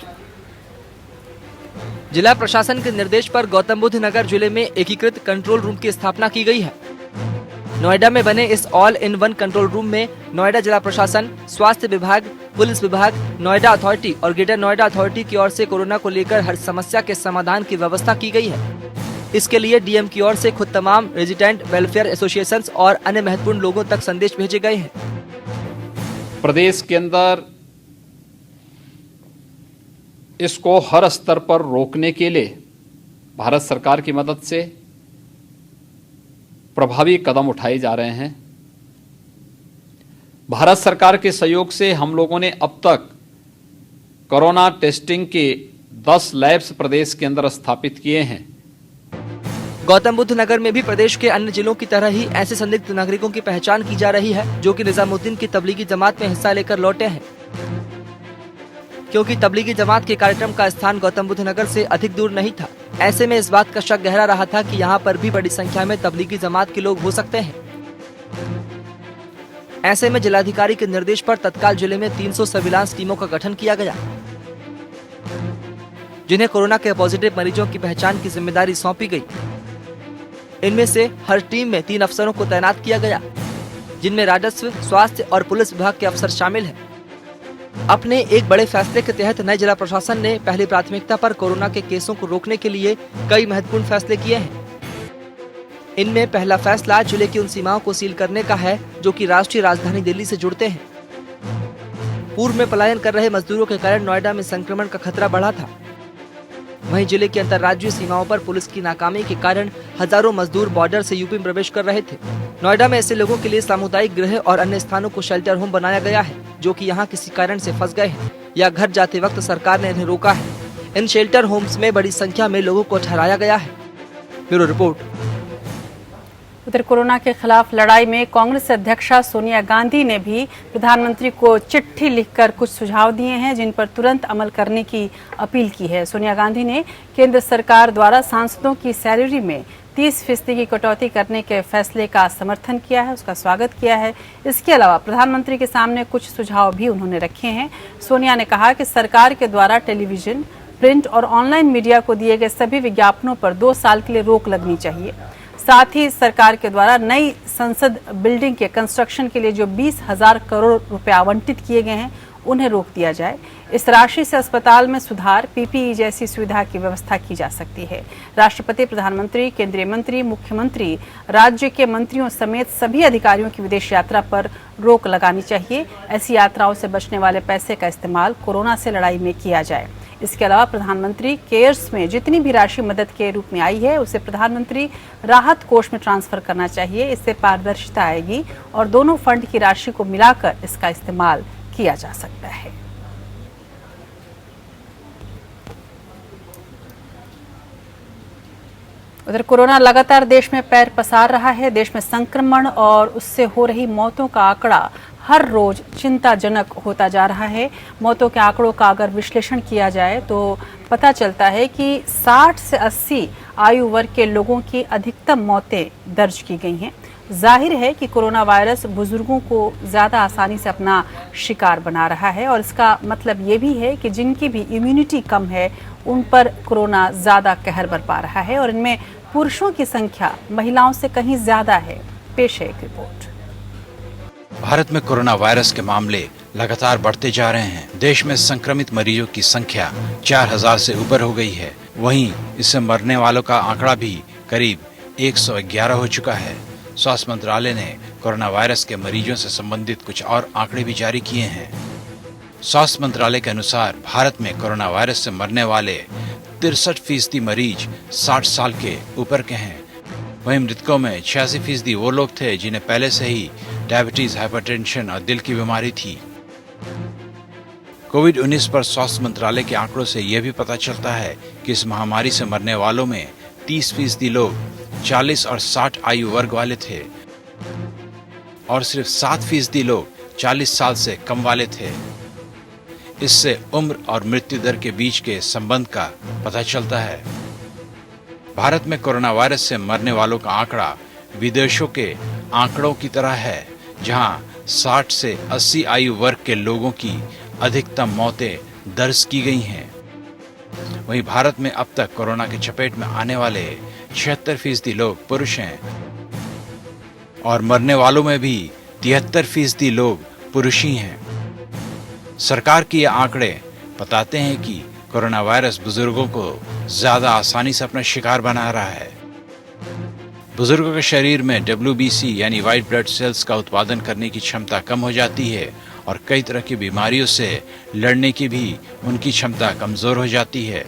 G: जिला प्रशासन के निर्देश पर गौतम बुद्ध नगर जिले में एकीकृत कंट्रोल रूम की स्थापना की गई है। नोएडा में बने इस all in one control room में नोएडा जिला प्रशासन, स्वास्थ्य विभाग, पुलिस विभाग, नोएडा अथॉरिटी और ग्रेटर नोएडा अथॉरिटी की ओर से कोरोना को लेकर हर समस्या के समाधान की व्यवस्था की गई है। इसके लिए डीएम की ओर से खुद तमाम रेजिडेंट वेलफेयर एसोसिएशंस और अन्य महत्वपूर्ण लोगों तक संदेश भेजे गए हैं।
H: प्रदेश के अंदर इसको हर स्तर पर रोकने के लिए भारत सरकार की मदद से प्रभावी कदम उठाए जा रहे हैं। भारत सरकार के सहयोग से हम लोगों ने अब तक कोरोना टेस्टिंग के 10 लैब्स प्रदेश के अंदर स्थापित किए हैं।
G: गौतम बुद्ध नगर में भी प्रदेश के अन्य जिलों की तरह ही ऐसे संदिग्ध नागरिकों की पहचान की जा रही है जो कि निजामुद्दीन की तबलीगी जमात में हिस्सा लेकर लौटे हैं। क्योंकि तबलीगी जमात के कार्यक्रम का स्थान गौतम बुद्ध नगर से अधिक दूर नहीं था, ऐसे में इस बात का शक गहरा रहा था कि यहाँ पर भी बड़ी संख्या में तबलीगी जमात के लोग हो सकते हैं। ऐसे में जिलाधिकारी के निर्देश पर तत्काल जिले में 300 सर्विलांस टीमों का गठन किया गया, जिन्हें कोरोना के पॉजिटिव मरीजों की पहचान की जिम्मेदारी सौंपी गई। इनमें से हर टीम में 3 अफसरों को तैनात किया गया, जिनमें राजस्व, स्वास्थ्य और पुलिस विभाग के अफसर शामिल हैं। अपने एक बड़े फैसले के तहत नए जिला प्रशासन ने पहली प्राथमिकता पर कोरोना के केसों को रोकने के लिए कई महत्वपूर्ण फैसले किए हैं। इनमें पहला फैसला जिले की उन सीमाओं को सील करने का है जो कि राष्ट्रीय राजधानी दिल्ली से जुड़ते हैं। पूर्व में पलायन कर रहे मजदूरों के कारण नोएडा में संक्रमण का खतरा बढ़ा था। वहीं जिले की अंतर्राज्यीय सीमाओं पर पुलिस की नाकामी के कारण हजारों मजदूर बॉर्डर से यूपी में प्रवेश कर रहे थे। नोएडा में ऐसे लोगों के लिए सामुदायिक गृह और अन्य स्थानों को शेल्टर होम बनाया गया है, जो कि यहाँ किसी कारण से फंस गए हैं या घर जाते वक्त सरकार ने इन्हें रोका है। इन शेल्टर होम्स में बड़ी संख्या में लोगों को ठहराया गया है। Bureau report.
A: उधर कोरोना के खिलाफ लड़ाई में कांग्रेस अध्यक्षा सोनिया गांधी ने भी प्रधानमंत्री को चिट्ठी लिखकर कुछ सुझाव दिए हैं, जिन पर तुरंत अमल करने की अपील की है। सोनिया गांधी ने केंद्र सरकार द्वारा सांसदों की सैलरी में 30% की कटौती करने के फैसले का समर्थन किया है, उसका स्वागत किया है। इसके अलावा प्रधानमंत्री के सामने कुछ सुझाव भी उन्होंने रखे हैं। सोनिया ने कहा कि सरकार के द्वारा टेलीविजन, प्रिंट और ऑनलाइन मीडिया को दिए गए सभी विज्ञापनों पर 2 साल के लिए रोक लगनी चाहिए। साथ ही सरकार के द्वारा नई संसद बिल्डिंग के कंस्ट्रक्शन के लिए जो 20,000 करोड़ रुपए आवंटित किए गए हैं उन्हें रोक दिया जाए। इस राशि से अस्पताल में सुधार, पीपीई जैसी सुविधा की व्यवस्था की जा सकती है। राष्ट्रपति, प्रधानमंत्री, केंद्रीय मंत्री, मुख्यमंत्री, राज्य के मंत्रियों समेत सभी अधिकारियों की विदेश यात्रा पर रोक लगानी चाहिए। ऐसी यात्राओं से बचने वाले पैसे का इस्तेमाल कोरोना से लड़ाई में किया जाए। इसके अलावा प्रधानमंत्री केयर्स में जितनी भी राशि मदद के रूप में आई है उसे प्रधानमंत्री राहत कोष में ट्रांसफर करना चाहिए। इससे पारदर्शिता आएगी और दोनों फंड की राशि को मिलाकर इसका इस्तेमाल किया जा सकता है। उधर कोरोना लगातार देश में पैर पसार रहा है। देश में संक्रमण और उससे हो रही मौतों का आंकड़ा हर रोज चिंताजनक होता जा रहा है। मौतों के आंकड़ों का अगर विश्लेषण किया जाए तो पता चलता है कि 60 से 80 आयु वर्ग के लोगों की अधिकतम मौतें दर्ज की गई हैं। जाहिर है कि कोरोना वायरस बुजुर्गों को ज्यादा आसानी से अपना शिकार बना रहा है और इसका मतलब ये भी है कि जिनकी भी इम्यूनिटी कम है उन पर कोरोना ज्यादा कहर बरपा रहा है और इनमें पुरुषों की संख्या महिलाओं से कहीं ज्यादा है। पेश है एक रिपोर्ट।
F: भारत में कोरोना वायरस के मामले लगातार बढ़ते जा रहे हैं। देश में संक्रमित मरीजों की संख्या 4,000 से ऊपर हो गई है। वहीं इससे मरने वालों का आंकड़ा भी करीब 111 हो चुका है। स्वास्थ्य मंत्रालय ने कोरोना वायरस के मरीजों से संबंधित कुछ और आंकड़े भी जारी किए हैं। स्वास्थ्य मंत्रालय के अनुसार भारत में कोरोना वायरस से मरने वाले 63% मरीज 60 साल के ऊपर के हैं। वहीं मृतकों में 86% वो लोग थे जिन्हें पहले से ही डायबिटीज, हाइपरटेंशन और दिल की बीमारी थी। कोविड-19 पर स्वास्थ्य मंत्रालय के आंकड़ों से यह भी पता चलता है कि इस महामारी से मरने वालों में 30% लोग 40 और 60 आयु वर्ग वाले थे और सिर्फ 7% लोग 40 साल से कम वाले थे। इससे उम्र और मृत्यु दर के बीच के संबंध का पता चलता है। भारत में कोरोना वायरस से मरने वालों का आंकड़ा विदेशों के आंकड़ों की तरह है, जहां 60 से 80 आयु वर्ग के लोगों की अधिकतम मौतें दर्ज की गई हैं। वहीं भारत में अब तक कोरोना की चपेट में आने वाले 76% लोग पुरुष हैं और मरने वालों में भी 73% लोग पुरुष ही हैं। सरकार के ये आंकड़े बताते हैं कि कोरोना वायरस बुजुर्गों को ज्यादा आसानी से अपना शिकार बना रहा है। बुजुर्गों के शरीर में WBC यानी व्हाइट ब्लड सेल्स का उत्पादन करने की क्षमता कम हो जाती है और कई तरह की बीमारियों से लड़ने की भी उनकी क्षमता कमजोर हो जाती है।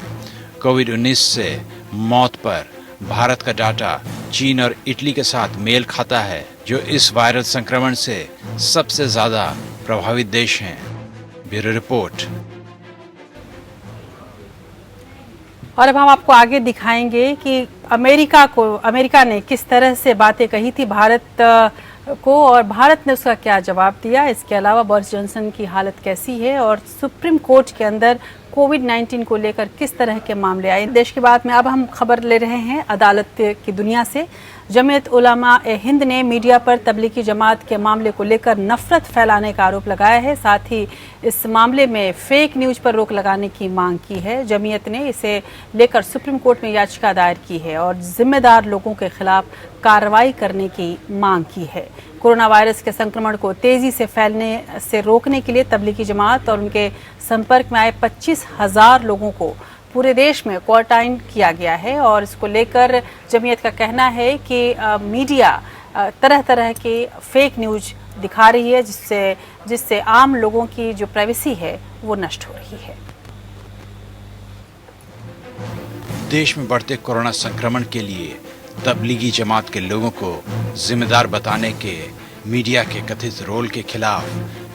F: कोविड-19 से मौत पर भारत का डाटा चीन और इटली के साथ मेल खाता है, जो इस वायरल संक्रमण से सबसे ज्यादा प्रभावित देश हैं। Bureau report.
A: और अब हम आपको आगे दिखाएंगे कि अमेरिका ने किस तरह से बातें कही थी भारत को और भारत ने उसका क्या जवाब दिया। इसके अलावा बोरिस जॉनसन की हालत कैसी है और सुप्रीम कोर्ट के अंदर कोविड-19 को लेकर किस तरह के मामले आए। देश की बात में अब हम खबर ले रहे हैं अदालत की दुनिया से। जमीयत उलमा ए हिंद ने मीडिया पर तबलीगी जमात के मामले को लेकर नफरत फैलाने का आरोप लगाया है। साथ ही इस मामले में फेक न्यूज पर रोक लगाने की मांग की है। जमीयत ने इसे लेकर सुप्रीम कोर्ट में याचिका दायर की है और जिम्मेदार लोगों के खिलाफ कार्रवाई करने की मांग की है। कोरोना वायरस के संक्रमण को तेजी से फैलने से रोकने के लिए तबलीगी जमात और उनके संपर्क में आए 25,000 लोगों को पूरे देश में क्वारंटाइन किया गया है और इसको लेकर जमीयत का कहना है कि मीडिया तरह तरह की फेक न्यूज दिखा रही है जिससे आम लोगों की जो प्राइवेसी है वो नष्ट हो रही है।
F: देश में बढ़ते कोरोना संक्रमण के लिए तबलीगी जमात के लोगों को जिम्मेदार बताने के मीडिया के कथित रोल के खिलाफ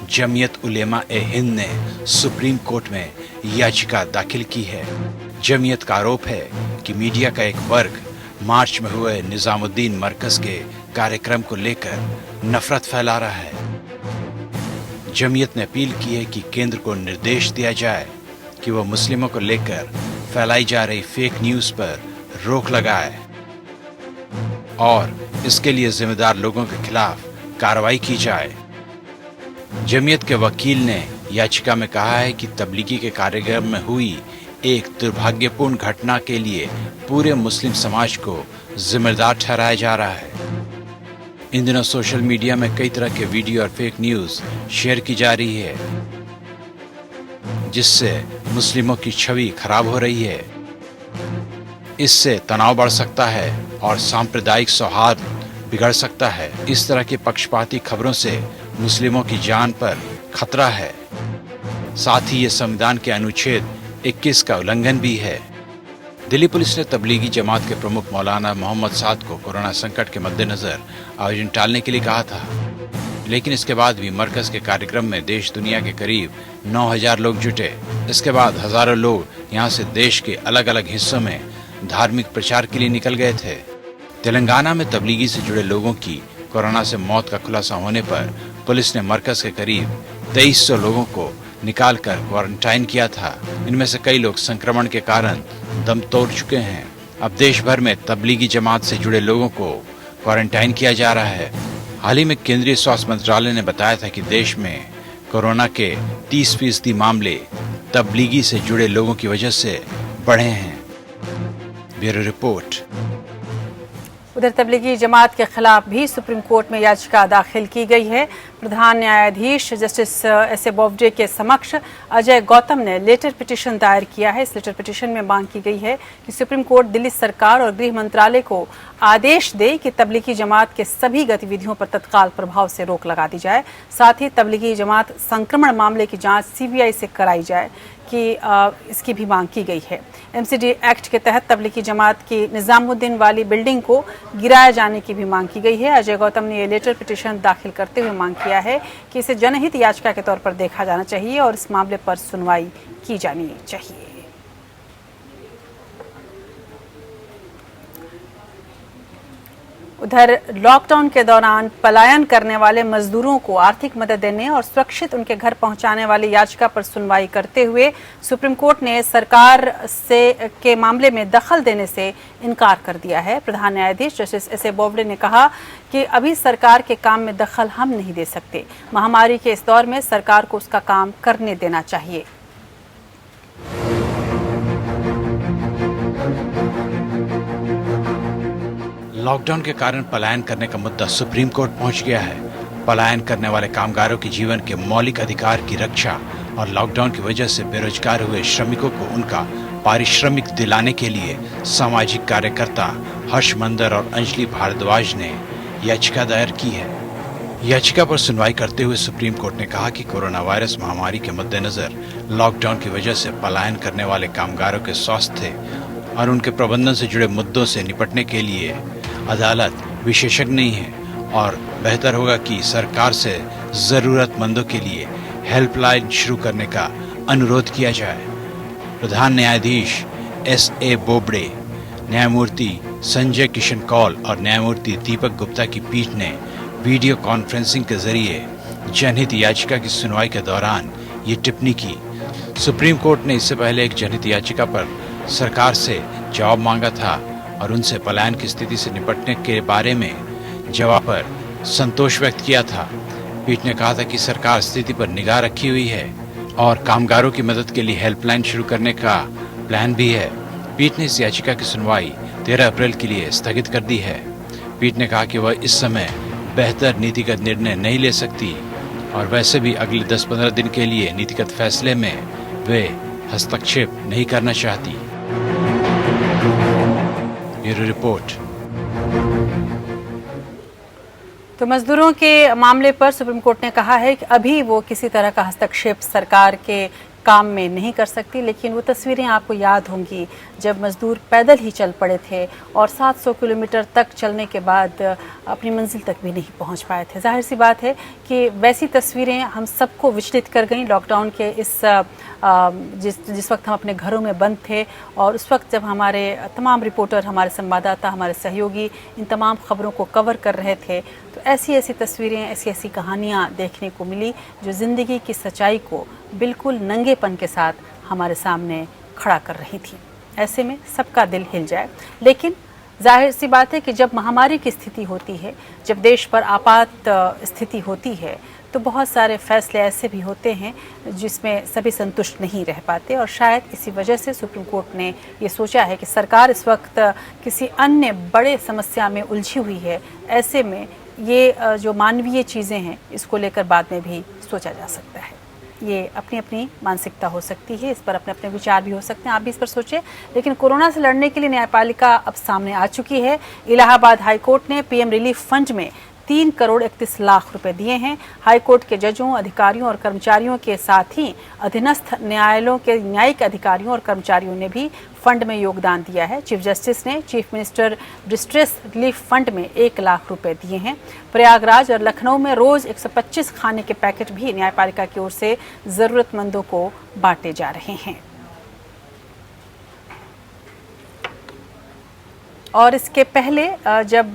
F: जमीयत उलेमा ए हिंद ने सुप्रीम कोर्ट में याचिका दाखिल की है। जमीयत का आरोप है कि मीडिया का एक वर्ग मार्च में हुए निजामुद्दीन मरकज के कार्यक्रम को लेकर नफरत फैला रहा है। जमीयत ने अपील की है कि केंद्र को निर्देश दिया जाए कि वह मुस्लिमों को लेकर फैलाई जा रही फेक न्यूज पर रोक लगाए और इसके लिए जिम्मेदार लोगों के खिलाफ कार्रवाई की जाए। जमीयत के वकील ने याचिका में कहा है कि तबलीगी के कार्यक्रम में हुई एक दुर्भाग्यपूर्ण घटना के लिए पूरे मुस्लिम समाज को जिम्मेदार ठहराया जा रहा है। इन दिनों सोशल मीडिया में कई तरह के वीडियो और फेक न्यूज शेयर की जा रही है, जिससे मुस्लिमों की छवि खराब हो रही है। इससे तनाव बढ़ सकता है और सांप्रदायिक सौहार्द बिगड़ सकता है। इस तरह की पक्षपाती खबरों से मुस्लिमों की जान पर खतरा है। साथ ही ये संविधान के अनुच्छेद 21 का उल्लंघन भी है। दिल्ली पुलिस ने तबलीगी जमात के प्रमुख मौलाना मोहम्मद साद को कोरोना संकट के मद्देनजर आयोजन टालने के लिए कहा था, लेकिन इसके बाद भी मरकज के कार्यक्रम में देश दुनिया के करीब 9000 लोग जुटे। इसके बाद हजारों लोग यहां से देश के अलग अलग हिस्सों में धार्मिक प्रचार के लिए निकल गए थे। तेलंगाना में तबलीगी से जुड़े लोगों की कोरोना से मौत का खुलासा होने पर पुलिस ने मरकज के करीब 2300 लोगों को निकालकर क्वारंटाइन किया था। इनमें से कई लोग संक्रमण के कारण दम तोड़ चुके हैं। अब देश भर में तबलीगी जमात से जुड़े लोगों को क्वारंटाइन किया जा रहा है। हाल ही में केंद्रीय स्वास्थ्य मंत्रालय ने बताया था कि देश में कोरोना के 30% मामले तबलीगी से जुड़े लोगों की वजह से बढ़े हैं। Bureau report.
A: उधर तबलीगी जमात के खिलाफ भी सुप्रीम कोर्ट में याचिका दाखिल की गई है। प्रधान न्यायाधीश जस्टिस एस ए बोबडे के समक्ष अजय गौतम ने लेटर पिटीशन दायर किया है। इस लेटर पिटीशन में मांग की गई है कि सुप्रीम कोर्ट दिल्ली सरकार और गृह मंत्रालय को आदेश दे कि तबलीगी जमात के सभी गतिविधियों पर तत्काल प्रभाव से रोक लगा दी जाए। साथ ही तबलीगी जमात संक्रमण मामले की जांच सीबीआई से कराई जाए कि इसकी भी मांग की गई है। एमसीडी एक्ट के तहत तबलीगी जमात की निजामुद्दीन वाली बिल्डिंग को गिराए जाने की भी मांग की गई है। अजय गौतम ने ये लेटर पिटीशन दाखिल करते हुए मांग किया है कि इसे जनहित याचिका के तौर पर देखा जाना चाहिए और इस मामले पर सुनवाई की जानी चाहिए। उधर लॉकडाउन के दौरान पलायन करने वाले मजदूरों को आर्थिक मदद देने और सुरक्षित उनके घर पहुंचाने वाली याचिका पर सुनवाई करते हुए सुप्रीम कोर्ट ने सरकार से के मामले में दखल देने से इनकार कर दिया है। प्रधान न्यायाधीश जस्टिस एस ए बोबडे ने कहा कि अभी सरकार के काम में दखल हम नहीं दे सकते। महामारी के इस दौर में सरकार को उसका काम करने देना चाहिए।
F: लॉकडाउन के कारण पलायन करने का मुद्दा सुप्रीम कोर्ट पहुंच गया है। पलायन करने वाले कामगारों के जीवन के मौलिक अधिकार की रक्षा और लॉकडाउन की वजह से बेरोजगार हुए श्रमिकों को उनका पारिश्रमिक दिलाने के लिए सामाजिक कार्यकर्ता हर्ष मंदर और अंजलि भारद्वाज ने याचिका दायर की है। याचिका पर सुनवाई करते हुए सुप्रीम कोर्ट ने कहा कि कोरोना वायरस महामारी के मद्देनजर लॉकडाउन की वजह से पलायन करने वाले कामगारों के स्वास्थ्य और उनके प्रबंधन से जुड़े मुद्दों से निपटने के लिए अदालत विशेषज्ञ नहीं है और बेहतर होगा कि सरकार से जरूरतमंदों के लिए हेल्पलाइन शुरू करने का अनुरोध किया जाए। प्रधान न्यायाधीश एस ए बोबडे, न्यायमूर्ति संजय किशन कौल और न्यायमूर्ति दीपक गुप्ता की पीठ ने वीडियो कॉन्फ्रेंसिंग के जरिए जनहित याचिका की सुनवाई के दौरान ये टिप्पणी की। सुप्रीम कोर्ट ने इससे पहले एक जनहित याचिका पर सरकार से जवाब मांगा था और उनसे पलायन की स्थिति से निपटने के बारे में जवाब पर संतोष व्यक्त किया था। पीठ ने कहा था कि सरकार स्थिति पर निगाह रखी हुई है और कामगारों की मदद के लिए हेल्पलाइन शुरू करने का प्लान भी है। पीठ ने इस याचिका की सुनवाई 13 अप्रैल के लिए स्थगित कर दी है। पीठ ने कहा कि वह इस समय बेहतर नीतिगत निर्णय नहीं ले सकती और वैसे भी अगले 10-15 दिन के लिए नीतिगत फैसले में वे हस्तक्षेप नहीं करना चाहती। Bureau report.
A: तो मजदूरों के मामले पर सुप्रीम कोर्ट ने कहा है कि अभी वो किसी तरह का हस्तक्षेप सरकार के काम में नहीं कर सकती, लेकिन वो तस्वीरें आपको याद होंगी जब मजदूर पैदल ही चल पड़े थे और 700 किलोमीटर तक चलने के बाद अपनी मंजिल तक भी नहीं पहुंच पाए थे। जाहिर सी बात है कि वैसी तस्वीरें हम सबको विचलित कर गईं लॉकडाउन के जिस वक्त हम अपने घरों में बंद थे और उस वक्त जब हमारे तमाम रिपोर्टर, हमारे संवाददाता, हमारे सहयोगी इन तमाम खबरों को कवर कर रहे थे, तो ऐसी तस्वीरें, ऐसी कहानियाँ देखने को मिली जो ज़िंदगी की सच्चाई को बिल्कुल नंगेपन के साथ हमारे सामने खड़ा कर रही थी। ऐसे में सबका दिल हिल जाए। लेकिन जाहिर सी बात है कि जब महामारी की स्थिति होती है, जब देश पर आपात स्थिति होती है, तो बहुत सारे फैसले ऐसे भी होते हैं जिसमें सभी संतुष्ट नहीं रह पाते, और शायद इसी वजह से सुप्रीम कोर्ट ने ये सोचा है कि सरकार इस वक्त किसी अन्य बड़े समस्या में उलझी हुई है। ऐसे में ये जो मानवीय चीज़ें हैं इसको लेकर बाद में भी सोचा जा सकता है। ये अपनी अपनी मानसिकता हो सकती है, इस पर अपने अपने विचार भी हो सकते हैं, आप भी इस पर सोचें। लेकिन कोरोना से लड़ने के लिए न्यायपालिका अब सामने आ चुकी है। इलाहाबाद हाईकोर्ट ने पीएम रिलीफ फंड में 3 करोड़ 31 लाख रुपए दिए हैं। हाईकोर्ट के जजों, अधिकारियों और कर्मचारियों के साथ ही अधीनस्थ न्यायालयों के न्यायिक अधिकारियों और कर्मचारियों ने भी फंड में योगदान दिया है। चीफ जस्टिस ने chief minister distress relief fund में 1 लाख रुपए दिए हैं। प्रयागराज और लखनऊ में रोज 125 खाने के पैकेट भी न्यायपालिका की ओर से जरूरतमंदों को बांटे जा रहे हैं। और इसके पहले जब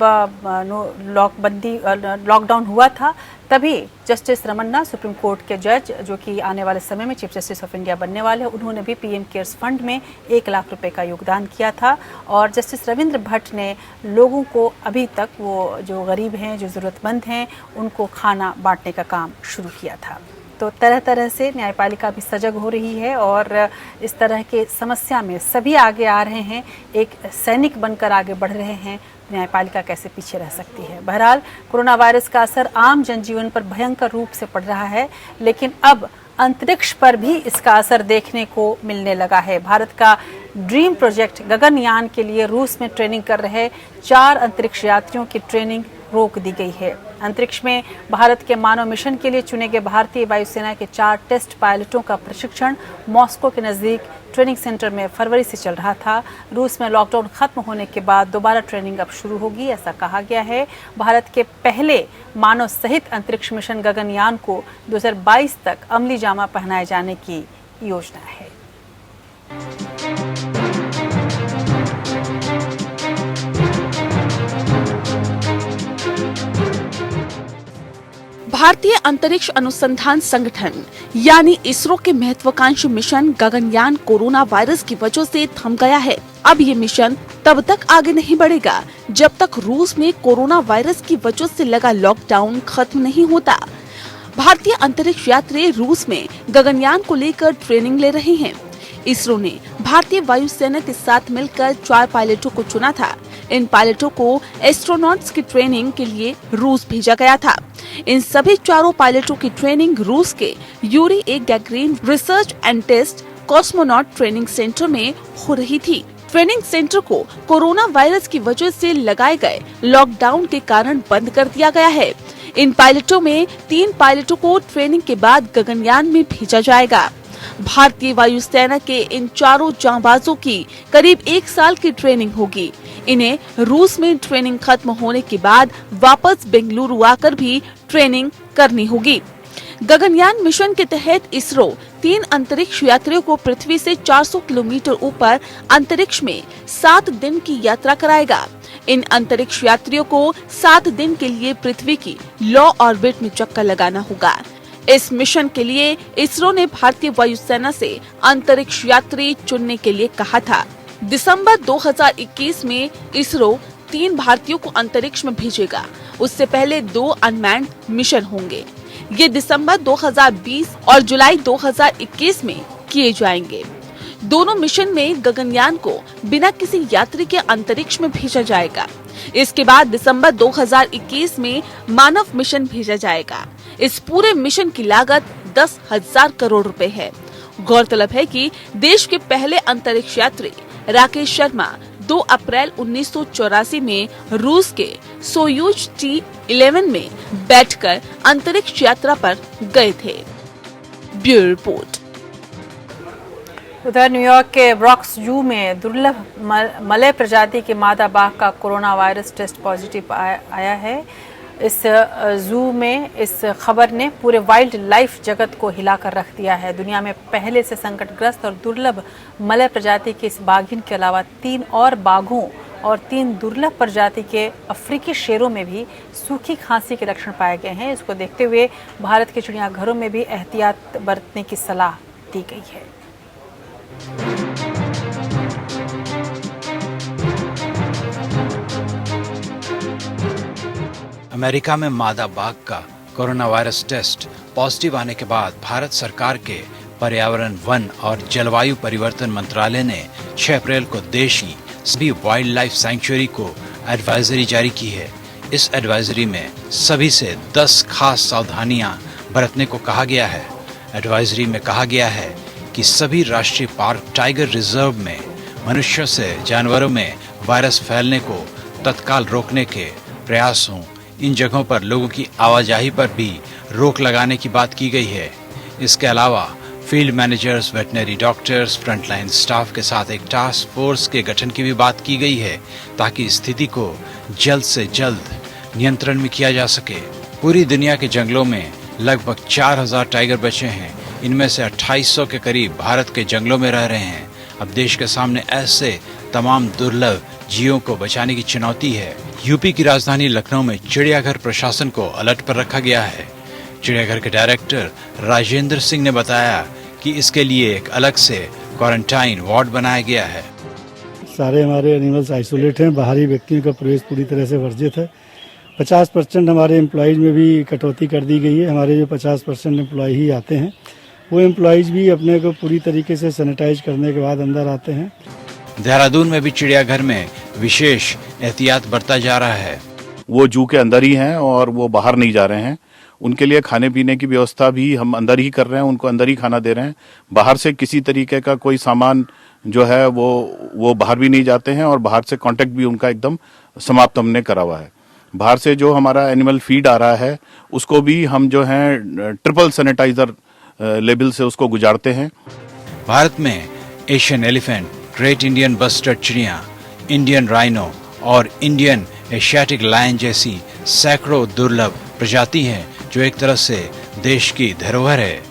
A: लॉकडाउन हुआ था तभी जस्टिस रमन्ना, सुप्रीम कोर्ट के जज जो कि आने वाले समय में चीफ जस्टिस ऑफ इंडिया बनने वाले, उन्होंने भी पीएम केयर्स फंड में 1 लाख रुपए का योगदान किया था। और जस्टिस रविंद्र भट्ट ने लोगों को अभी तक, वो जो गरीब हैं, जो ज़रूरतमंद हैं, उनको खाना बांटने का काम शुरू किया था। तो तरह तरह से न्यायपालिका भी सजग हो रही है और इस तरह के समस्या में सभी आगे आ रहे हैं, एक सैनिक बनकर आगे बढ़ रहे हैं। न्यायपालिका कैसे पीछे रह सकती है। बहरहाल कोरोना वायरस का असर आम जनजीवन पर भयंकर रूप से पड़ रहा है, लेकिन अब अंतरिक्ष पर भी इसका असर देखने को मिलने लगा है। भारत का ड्रीम प्रोजेक्ट गगनयान के लिए रूस में ट्रेनिंग कर रहे 4 अंतरिक्ष यात्रियों की ट्रेनिंग रोक दी गई है। अंतरिक्ष में भारत के मानव मिशन के लिए चुने गए भारतीय वायुसेना के 4 टेस्ट पायलटों का प्रशिक्षण मॉस्को के नज़दीक ट्रेनिंग सेंटर में फरवरी से चल रहा था। रूस में लॉकडाउन खत्म होने के बाद दोबारा ट्रेनिंग अब शुरू होगी, ऐसा कहा गया है। भारत के पहले मानव सहित अंतरिक्ष मिशन गगनयान को 2022 तक अमली जामा पहनाए जाने की योजना है।
B: भारतीय अंतरिक्ष अनुसंधान संगठन यानी इसरो के महत्वाकांक्षी मिशन गगनयान कोरोना वायरस की वजह से थम गया है। अब ये मिशन तब तक आगे नहीं बढ़ेगा जब तक रूस में कोरोना वायरस की वजह से लगा लॉकडाउन खत्म नहीं होता। भारतीय अंतरिक्ष यात्री रूस में गगनयान को लेकर ट्रेनिंग ले रहे हैं। इसरो ने भारतीय वायुसेना के साथ मिलकर 4 पायलटों को चुना था। इन पायलटों को एस्ट्रोनॉट्स की ट्रेनिंग के लिए रूस भेजा गया था। इन सभी 4 पायलटों की ट्रेनिंग रूस के Yuri Gagarin research and test cosmonaut training centre में हो रही थी। ट्रेनिंग सेंटर को कोरोना वायरस की वजह से लगाए गए लॉकडाउन के कारण बंद कर दिया गया है। इन पायलटों में 3 पायलटों को ट्रेनिंग के बाद गगनयान में भेजा जाएगा। भारतीय वायुसेना के इन 4 जांबाजों की करीब 1 साल की ट्रेनिंग होगी। इन्हें रूस में ट्रेनिंग खत्म होने के बाद वापस बेंगलुरु आकर भी ट्रेनिंग करनी होगी। गगनयान मिशन के तहत इसरो 3 अंतरिक्ष यात्रियों को पृथ्वी से 400 किलोमीटर ऊपर अंतरिक्ष में 7 दिन की यात्रा कराएगा। इन अंतरिक्ष यात्रियों को 7 दिन के लिए पृथ्वी की लो ऑर्बिट में चक्कर लगाना होगा। इस मिशन के लिए इसरो ने भारतीय वायुसेना से अंतरिक्ष यात्री चुनने के लिए कहा था। दिसंबर 2021 में इसरो 3 भारतीयों को अंतरिक्ष में भेजेगा। उससे पहले 2 अनमैन्ड मिशन होंगे। ये दिसंबर 2020 और जुलाई 2021 में किए जाएंगे। दोनों मिशन में गगनयान को बिना किसी यात्री के अंतरिक्ष में भेजा जाएगा। इसके बाद दिसंबर 2021 में मानव मिशन भेजा जाएगा। इस पूरे मिशन की लागत 10,000 करोड़ रुपए है। गौरतलब है कि देश के पहले अंतरिक्ष यात्री राकेश शर्मा 2 अप्रैल 1984 में रूस के सोयूज T-11 में बैठकर अंतरिक्ष यात्रा पर गए थे। Bureau report.
A: उधर न्यूयॉर्क के ब्रॉक्स जू में दुर्लभ मलय प्रजाति के मादा बाघ का कोरोना वायरस टेस्ट पॉजिटिव आया है। इस जू में इस खबर ने पूरे वाइल्ड लाइफ जगत को हिलाकर रख दिया है। दुनिया में पहले से संकटग्रस्त और दुर्लभ मलय प्रजाति के इस बाघिन के अलावा 3 और बाघों और 3 दुर्लभ प्रजाति के अफ्रीकी शेरों में भी सूखी खांसी के लक्षण पाए गए हैं। इसको देखते हुए भारत के चिड़ियाघरों में भी एहतियात बरतने की सलाह दी गई है।
F: अमेरिका में मादा बाघ का कोरोना वायरस टेस्ट पॉजिटिव आने के बाद भारत सरकार के पर्यावरण, वन और जलवायु परिवर्तन मंत्रालय ने 6 अप्रैल को देश की सभी वाइल्ड लाइफ सैंक्चुअरी को एडवाइजरी जारी की है। इस एडवाइजरी में सभी से 10 खास सावधानियां बरतने को कहा गया है। एडवाइजरी में कहा गया है कि सभी राष्ट्रीय पार्क, टाइगर रिजर्व में मनुष्यों से जानवरों में वायरस फैलने को तत्काल रोकने के प्रयास हों। इन जगहों पर लोगों की आवाजाही पर भी रोक लगाने की बात की गई है। इसके अलावा field managers, veterinary doctors, frontline staff के साथ एक टास्क फोर्स के गठन की भी बात की गई है ताकि स्थिति को जल्द से जल्द नियंत्रण में किया जा सके। पूरी दुनिया के जंगलों में लगभग 4000 टाइगर बचे हैं। इनमें से 2800 के करीब भारत के जंगलों में रह रहे हैं। अब देश के सामने ऐसे तमाम दुर्लभ जीवों को बचाने की चुनौती है। यूपी की राजधानी लखनऊ में चिड़ियाघर प्रशासन को अलर्ट पर रखा गया है। चिड़ियाघर के डायरेक्टर राजेंद्र सिंह ने बताया कि इसके लिए एक अलग से क्वारंटाइन वार्ड बनाया गया है।
I: सारे हमारे एनिमल्स आइसोलेट हैं, बाहरी व्यक्तियों का प्रवेश पूरी तरह से वर्जित है। 50% हमारे एम्प्लॉयज़ में भी कटौती कर दी गई है। हमारे जो 50% एम्प्लॉय ही आते हैं वो एम्प्लॉयज़ भी अपने को पूरी तरीके से सैनिटाइज करने के बाद अंदर आते हैं।
F: देहरादून में भी चिड़ियाघर में विशेष एहतियात बरता जा रहा है।
J: वो जू के अंदर ही हैं और वो बाहर नहीं जा रहे हैं। उनके लिए खाने पीने की व्यवस्था भी हम अंदर ही कर रहे हैं, उनको अंदर ही खाना दे रहे हैं। बाहर से किसी तरीके का कोई सामान जो है वो बाहर भी नहीं जाते हैं और बाहर से कांटेक्ट भी उनका एकदम समाप्त हमने करा हुआ है। बाहर से जो हमारा एनिमल फीड आ रहा है उसको भी हम जो है ट्रिपल सैनिटाइजर लेवल से उसको गुजारते हैं।
F: भारत में Asian elephant, great Indian bustard चिड़िया, इंडियन राइनो और इंडियन एशियाटिक लायन जैसी सैकड़ों दुर्लभ प्रजाति हैं जो एक तरह से देश की धरोहर है।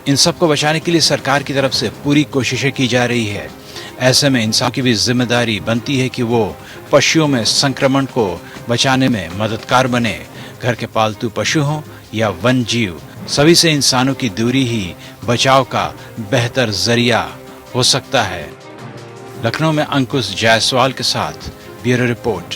F: इन सबको बचाने के लिए सरकार की तरफ से पूरी कोशिशें की जा रही है। ऐसे में इंसान की भी जिम्मेदारी बनती है कि वो पशुओं में संक्रमण को बचाने में मददगार बने। घर के पालतू पशु हों या वन जीव, सभी से इंसानों की दूरी ही बचाव का बेहतर जरिया हो सकता है। लखनऊ में अंकुश जायसवाल के साथ ब्यूरो रिपोर्ट।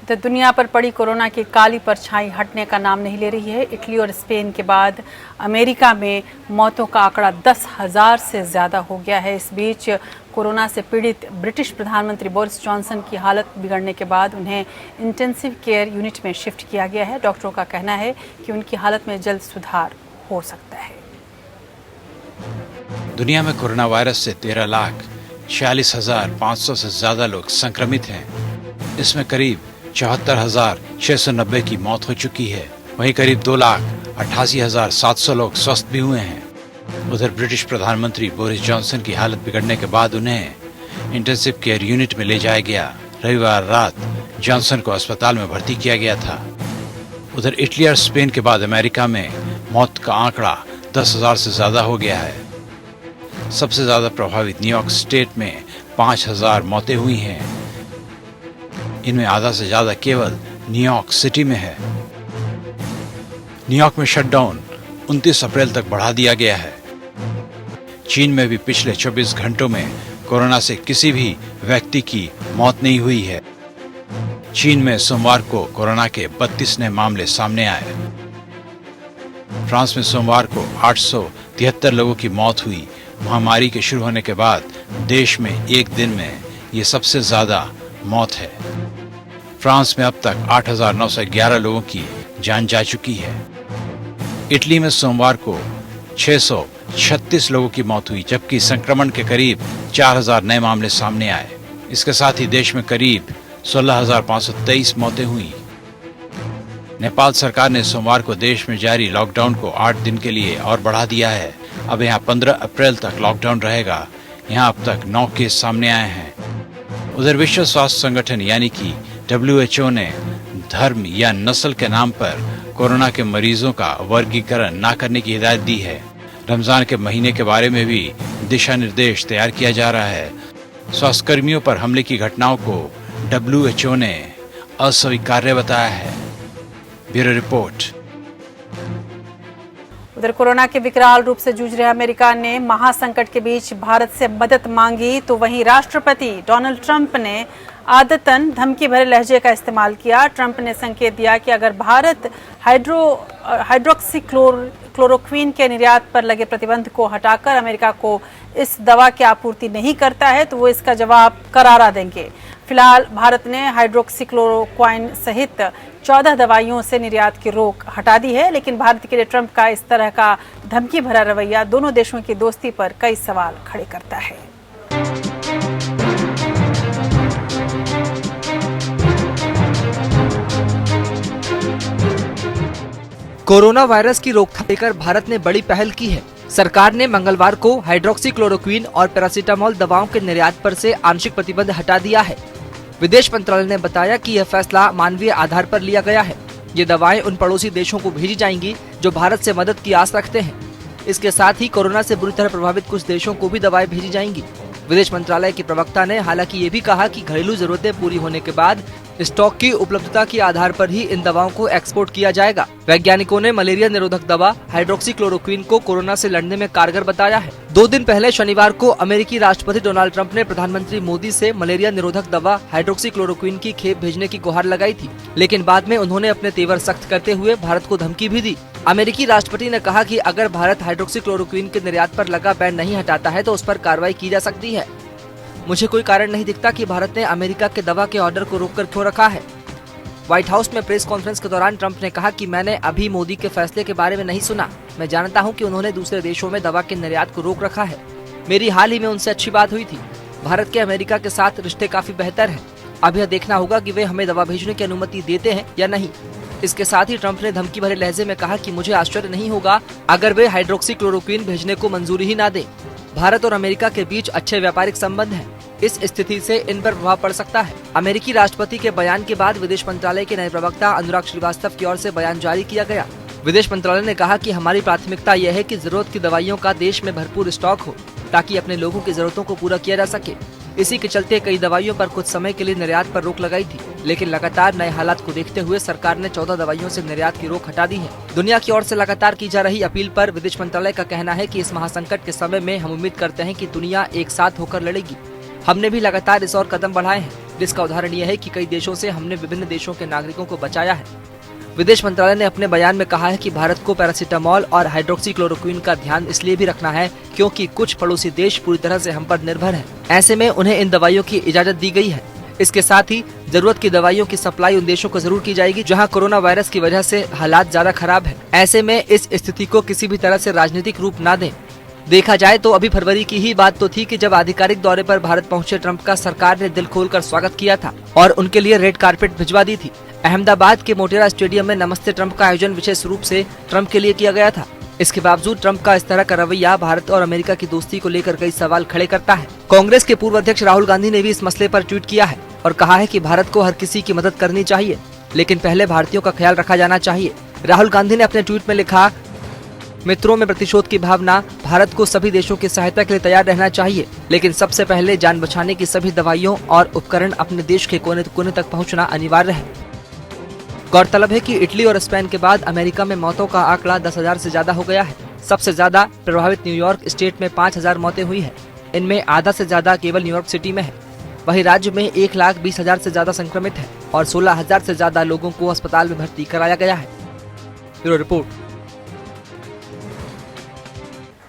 A: तो दुनिया पर पड़ी कोरोना की काली परछाई हटने का नाम नहीं ले रही है। इटली और स्पेन के बाद अमेरिका में मौतों का आंकड़ा 10,000 से ज़्यादा हो गया है। इस बीच कोरोना से पीड़ित ब्रिटिश प्रधानमंत्री बोरिस जॉनसन की हालत बिगड़ने के बाद उन्हें इंटेंसिव केयर यूनिट में शिफ्ट किया गया है। डॉक्टरों का कहना है कि उनकी हालत में जल्द सुधार हो सकता है।
F: दुनिया में कोरोना वायरस से 13,46,500 से ज़्यादा लोग संक्रमित हैं। इसमें करीब 74,690 की मौत हो चुकी है। वहीं करीब 2,88,700 लोग स्वस्थ भी हुए हैं। उधर ब्रिटिश प्रधानमंत्री बोरिस जॉनसन की हालत बिगड़ने के बाद उन्हें इंटेंसिव केयर यूनिट में ले जाया गया। रविवार रात जॉनसन को अस्पताल में भर्ती किया गया था। उधर इटली और स्पेन के बाद अमेरिका में मौत का आंकड़ा 10,000 से ज्यादा हो गया है। सबसे ज्यादा प्रभावित न्यूयॉर्क स्टेट में 5,000 मौतें हुई हैं। इनमें आधा से ज्यादा केवल न्यूयॉर्क सिटी में है। न्यूयॉर्क में शटडाउन 29 अप्रैल तक बढ़ा दिया गया है। चीन में भी पिछले 24 घंटों में कोरोना से किसी भी व्यक्ति की मौत नहीं हुई है। चीन में सोमवार को कोरोना के 32 नए मामले सामने आए। फ्रांस में सोमवार को 873 लोगों की मौत हुई। महामारी के शुरू होने के बाद देश में एक दिन में ये सबसे ज्यादा मौत है। फ्रांस में अब तक 8,911 लोगों की जान जा चुकी है। इटली में सोमवार को 636 लोगों की मौत हुई, जबकि संक्रमण के करीब 4,000 नए मामले सामने आए। इसके साथ ही देश में करीब 16,523 मौतें हुई। नेपाल सरकार ने सोमवार को देश में जारी लॉकडाउन को 8 दिन के लिए और बढ़ा दिया है। अब यहाँ 15 अप्रैल तक लॉकडाउन रहेगा। यहाँ अब तक 9 केस सामने आए हैं। उधर विश्व स्वास्थ्य संगठन यानी कि WHO ने धर्म या नस्ल के नाम पर कोरोना के मरीजों का वर्गीकरण न करने की हिदायत दी है। रमजान के महीने के बारे में भी दिशा निर्देश तैयार किया जा रहा है। स्वास्थ्य कर्मियों पर हमले की घटनाओं को WHO ने अस्वीकार्य बताया है। Bureau report.
A: उधर कोरोना के विकराल रूप से जूझ रहे अमेरिका ने महासंकट के बीच भारत से मदद मांगी, तो वहीं राष्ट्रपति डोनाल्ड ट्रंप ने आदतन धमकी भरे लहजे का इस्तेमाल किया। ट्रंप ने संकेत दिया कि अगर भारत हाइड्रोक्सीक्लोरोक्वीन के निर्यात पर लगे प्रतिबंध को हटाकर अमेरिका को इस दवा की आपूर्ति नहीं करता है तो वो इसका जवाब करारा देंगे। फिलहाल भारत ने हाइड्रोक्सीक्लोरोक्वाइन सहित 14 दवाइयों से निर्यात की रोक हटा दी है, लेकिन भारत के लिए ट्रंप का इस तरह का धमकी भरा रवैया दोनों देशों की दोस्ती पर कई सवाल खड़े करता है।
G: कोरोना वायरस की रोकथाम लेकर भारत ने बड़ी पहल की है। सरकार ने मंगलवार को हाइड्रोक्सीक्लोरोक्वीन और पैरासीटामोल दवाओं के निर्यात पर से आंशिक प्रतिबंध हटा दिया है। विदेश मंत्रालय ने बताया कि यह फैसला मानवीय आधार पर लिया गया है। ये दवाएं उन पड़ोसी देशों को भेजी जाएंगी जो भारत से मदद की आस रखते हैं। इसके साथ ही कोरोना से बुरी तरह प्रभावित कुछ देशों को भी दवाएं भेजी जाएंगी। विदेश मंत्रालय के प्रवक्ता ने हालांकि ये भी कहा कि घरेलू जरूरतें पूरी होने के बाद स्टॉक की उपलब्धता के आधार पर ही इन दवाओं को एक्सपोर्ट किया जाएगा। वैज्ञानिकों ने मलेरिया निरोधक दवा हाइड्रोक्सीक्लोरोक्वीन को कोरोना से लड़ने में कारगर बताया है। 2 दिन पहले शनिवार को अमेरिकी राष्ट्रपति डोनाल्ड ट्रंप ने प्रधानमंत्री मोदी से मलेरिया निरोधक दवा हाइड्रोक्सीक्लोरोक्वीन की खेप भेजने की गुहार लगाई थी, लेकिन बाद में उन्होंने अपने तेवर सख्त करते हुए भारत को धमकी भी दी। अमेरिकी राष्ट्रपति ने कहा कि अगर भारत हाइड्रोक्सीक्लोरोक्वीन के निर्यात पर लगा बैन नहीं हटाता है तो उस पर कार्रवाई की जा सकती है। मुझे कोई कारण नहीं दिखता कि भारत ने अमेरिका के दवा के ऑर्डर को रोककर क्यों रखा है। व्हाइट हाउस में प्रेस कॉन्फ्रेंस के दौरान ट्रंप ने कहा कि मैंने अभी मोदी के फैसले के बारे में नहीं सुना। मैं जानता हूं कि उन्होंने दूसरे देशों में दवा के निर्यात को रोक रखा है। मेरी हाल ही में उनसे अच्छी बात हुई थी। भारत के अमेरिका के साथ रिश्ते काफी बेहतर हैं। अब यह देखना होगा कि वे हमें दवा भेजने की अनुमति देते हैं या नहीं। इसके साथ ही ट्रंप ने धमकी भरे लहजे में कहा कि मुझे आश्चर्य नहीं होगा अगर वे हाइड्रोक्सीक्लोरोक्वीन भेजने को मंजूरी ही ना दें। भारत और अमेरिका के बीच अच्छे व्यापारिक संबंध हैं। इस स्थिति से इन पर प्रभाव पड़ सकता है। अमेरिकी राष्ट्रपति के बयान के बाद विदेश मंत्रालय के नए प्रवक्ता अनुराग श्रीवास्तव की ओर से बयान जारी किया गया। विदेश मंत्रालय ने कहा कि हमारी प्राथमिकता यह है कि जरूरत की दवाइयों का देश में भरपूर स्टॉक हो ताकि अपने लोगों की जरूरतों को पूरा किया जा सके। इसी के चलते कई दवाइयों पर कुछ समय के लिए निर्यात पर रोक लगाई थी, लेकिन लगातार नए हालात को देखते हुए सरकार ने 14 दवाइयों से निर्यात की रोक हटा दी है। दुनिया की ओर से लगातार की जा रही अपील पर विदेश मंत्रालय का कहना है कि इस महासंकट के समय में हम उम्मीद करते हैं कि दुनिया एक साथ होकर लड़ेगी। हमने भी लगातार इस ओर कदम बढ़ाए हैं, जिसका उदाहरण यह है कि कई देशों से हमने विभिन्न देशों के नागरिकों को बचाया है। विदेश मंत्रालय ने अपने बयान में कहा है कि भारत को पैरासीटामोल और हाइड्रोक्सीक्लोरोक्वीन का ध्यान इसलिए भी रखना है क्योंकि कुछ पड़ोसी देश पूरी तरह से हम पर निर्भर हैं। ऐसे में उन्हें इन दवाइयों की इजाजत दी गई है। इसके साथ ही जरूरत की दवाइयों की सप्लाई उन देशों को जरूर की जाएगी जहां कोरोना वायरस की वजह से हालात ज्यादा खराब है। ऐसे में इस स्थिति को किसी भी तरह से राजनीतिक रूप न दें। देखा जाए तो अभी फरवरी की ही बात तो थी कि जब आधिकारिक दौरे पर भारत पहुंचे ट्रंप का सरकार ने दिल खोलकर स्वागत किया था और उनके लिए रेड कारपेट भिजवा दी थी। अहमदाबाद के मोटेरा स्टेडियम में नमस्ते ट्रंप का आयोजन विशेष रूप से ट्रंप के लिए किया गया था। इसके बावजूद ट्रंप का इस तरह का रवैया भारत और अमेरिका की दोस्ती को लेकर कई सवाल खड़े करता है। कांग्रेस के पूर्व अध्यक्ष राहुल गांधी ने भी इस मसले पर ट्वीट किया है और कहा है कि भारत को हर किसी की मदद करनी चाहिए, लेकिन पहले भारतीयों का ख्याल रखा जाना चाहिए। राहुल गांधी ने अपने ट्वीट में लिखा, मित्रों में प्रतिशोध की भावना, भारत को सभी देशों की सहायता के लिए तैयार रहना चाहिए, लेकिन सबसे पहले जान बचाने की सभी दवाइयों और उपकरण अपने देश के कोने कोने तक पहुंचना अनिवार्य है। गौरतलब है कि इटली और स्पेन के बाद अमेरिका में मौतों का आंकड़ा 10,000 से ज्यादा हो गया है। सबसे ज्यादा प्रभावित न्यूयॉर्क स्टेट में 5,000 मौतें हुई है। इनमें आधा से ज्यादा केवल न्यूयॉर्क सिटी में है। वहीं राज्य में 1,20,000 से ज्यादा संक्रमित है और 16,000 से ज्यादा लोगों को अस्पताल में भर्ती कराया गया है। Bureau report.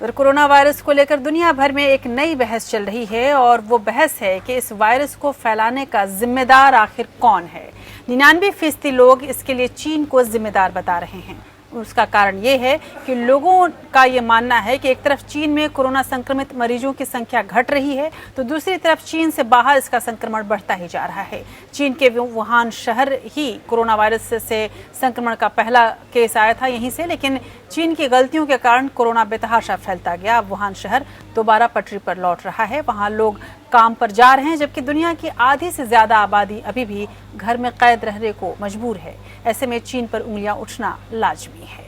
A: और कोरोना वायरस को लेकर दुनिया भर में एक नई बहस चल रही है और वो बहस है कि इस वायरस को फैलाने का जिम्मेदार आखिर कौन है। 99% लोग इसके लिए चीन को जिम्मेदार बता रहे हैं। उसका कारण ये है कि लोगों का ये मानना है कि एक तरफ चीन में कोरोना संक्रमित मरीजों की संख्या घट रही है तो दूसरी तरफ चीन से बाहर इसका संक्रमण बढ़ता ही जा रहा है। चीन के वुहान शहर ही कोरोना वायरस से संक्रमण का पहला केस आया था यहीं से, लेकिन चीन की गलतियों के कारण कोरोना बेतहाशा फैलता गया। अब वुहान शहर दोबारा पटरी पर लौट रहा है। वहाँ लोग काम पर जा रहे हैं, जबकि दुनिया की आधी से ज्यादा आबादी अभी भी घर में कैद रहने को मजबूर है। ऐसे में चीन पर उंगलियां उठना लाजमी है।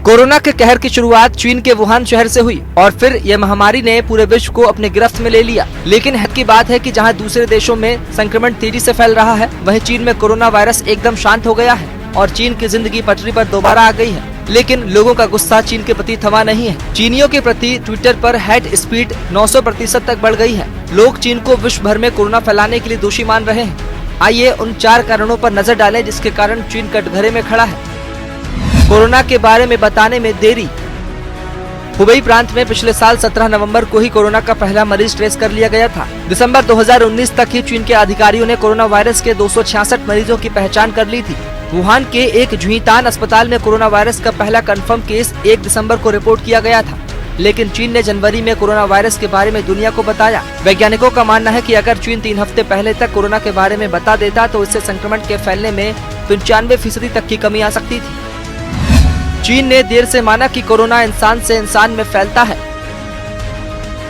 G: कोरोना के कहर की शुरुआत चीन के वुहान शहर से हुई और फिर यह महामारी ने पूरे विश्व को अपने गिरफ्त में ले लिया। लेकिन हैरत की बात है कि जहां दूसरे देशों में संक्रमण तेजी से फैल रहा है, वहीं चीन में कोरोना वायरस एकदम शांत हो गया है। और चीन की जिंदगी पटरी पर दोबारा आ गई है। लेकिन लोगों का गुस्सा चीन के प्रति थमा नहीं है। चीनियों के प्रति ट्विटर पर हेट स्पीड 900% तक बढ़ गई है। लोग चीन को विश्व भर में कोरोना फैलाने के लिए दोषी मान रहे हैं। आइए उन 4 कारणों पर नजर डालें जिसके कारण चीन कटघरे में खड़ा है। कोरोना के बारे में बताने में देरी। हुबेई प्रांत में पिछले साल 17 नवंबर को ही कोरोना का पहला मरीज ट्रेस कर लिया गया था। दिसंबर 2019 तक ही चीन के अधिकारियों ने कोरोना वायरस के 266 मरीजों की पहचान कर ली थी। वुहान के एक झुईतान अस्पताल में कोरोना वायरस का पहला कंफर्म केस 1 दिसंबर को रिपोर्ट किया गया था। लेकिन चीन ने जनवरी में कोरोना वायरस के बारे में दुनिया को बताया। वैज्ञानिकों का मानना है कि अगर चीन 3 हफ्ते पहले तक कोरोना के बारे में बता देता तो इससे संक्रमण के फैलने में 95% तक की कमी आ सकती थी। चीन ने देर से माना कि कोरोना इंसान से इंसान में फैलता है।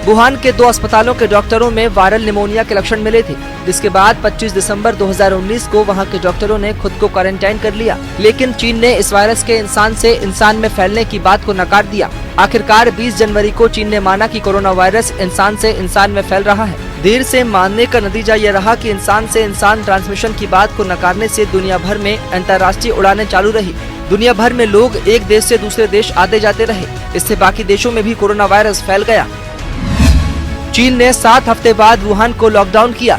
G: वुहान के 2 अस्पतालों के डॉक्टरों में वायरल निमोनिया के लक्षण मिले थे, जिसके बाद 25 दिसंबर 2019 को वहां के डॉक्टरों ने खुद को क्वारंटाइन कर लिया। लेकिन चीन ने इस वायरस के इंसान से इंसान में फैलने की बात को नकार दिया। आखिरकार 20 जनवरी को चीन ने माना कि कोरोना वायरस इंसान से इंसान में फैल रहा है। देर से मानने का नतीजा ये रहा कि इंसान से इंसान ट्रांसमिशन की बात को नकारने से दुनिया भर में अंतर्राष्ट्रीय उड़ानें चालू रही। दुनिया भर में लोग एक देश से दूसरे देश आते जाते रहे। इससे बाकी देशों में भी कोरोना वायरस फैल गया। चीन ने 7 हफ्ते बाद वुहान को लॉकडाउन किया।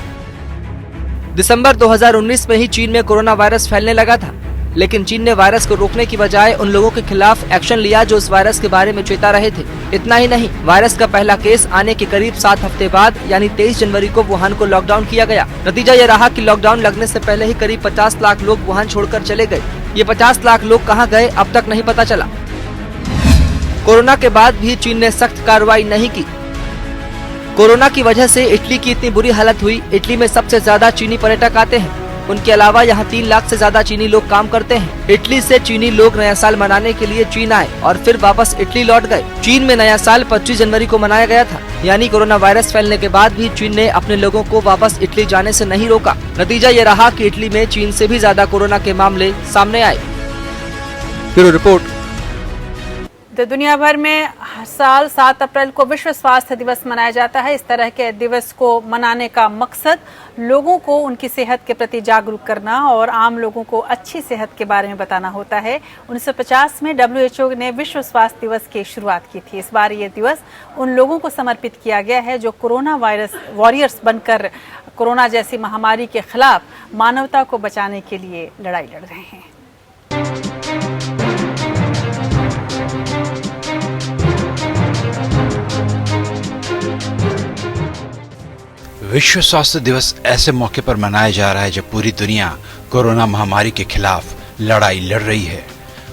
G: दिसंबर 2019 में ही चीन में कोरोना वायरस फैलने लगा था, लेकिन चीन ने वायरस को रोकने की बजाय उन लोगों के खिलाफ एक्शन लिया जो इस वायरस के बारे में चेता रहे थे। इतना ही नहीं, वायरस का पहला केस आने के करीब 7 हफ्ते बाद यानी 23 जनवरी को वुहान को लॉकडाउन किया गया। नतीजा ये रहा कि लॉकडाउन लगने से पहले ही करीब 50 लाख लोग वुहान छोड़कर चले गए। ये 50 लाख लोग कहां गए अब तक नहीं पता चला। कोरोना के बाद भी चीन ने सख्त कार्रवाई नहीं की। कोरोना की वजह से इटली की इतनी बुरी हालत हुई। इटली में सबसे ज्यादा चीनी पर्यटक आते हैं। उनके अलावा यहाँ 3 लाख से ज्यादा चीनी लोग काम करते हैं। इटली से चीनी लोग नया साल मनाने के लिए चीन आए और फिर वापस इटली लौट गए। चीन में नया साल 25 जनवरी को मनाया गया था, यानी कोरोना वायरस फैलने के बाद भी चीन ने अपने लोगों को वापस इटली जाने से नहीं रोका। नतीजा ये रहा कि इटली में चीन से भी ज्यादा कोरोना के मामले सामने आए। Bureau report.
A: तो दुनिया भर में हर साल 7 अप्रैल को विश्व स्वास्थ्य दिवस मनाया जाता है। इस तरह के दिवस को मनाने का मकसद लोगों को उनकी सेहत के प्रति जागरूक करना और आम लोगों को अच्छी सेहत के बारे में बताना होता है। 1950 में WHO ने विश्व स्वास्थ्य दिवस की शुरुआत की थी। इस बार ये दिवस उन लोगों को समर्पित किया गया है जो कोरोना वायरस वॉरियर्स बनकर कोरोना जैसी महामारी के खिलाफ मानवता को बचाने के लिए लड़ाई लड़ रहे हैं।
F: विश्व स्वास्थ्य दिवस ऐसे मौके पर मनाया जा रहा है जब पूरी दुनिया कोरोना महामारी के खिलाफ लड़ाई लड़ रही है।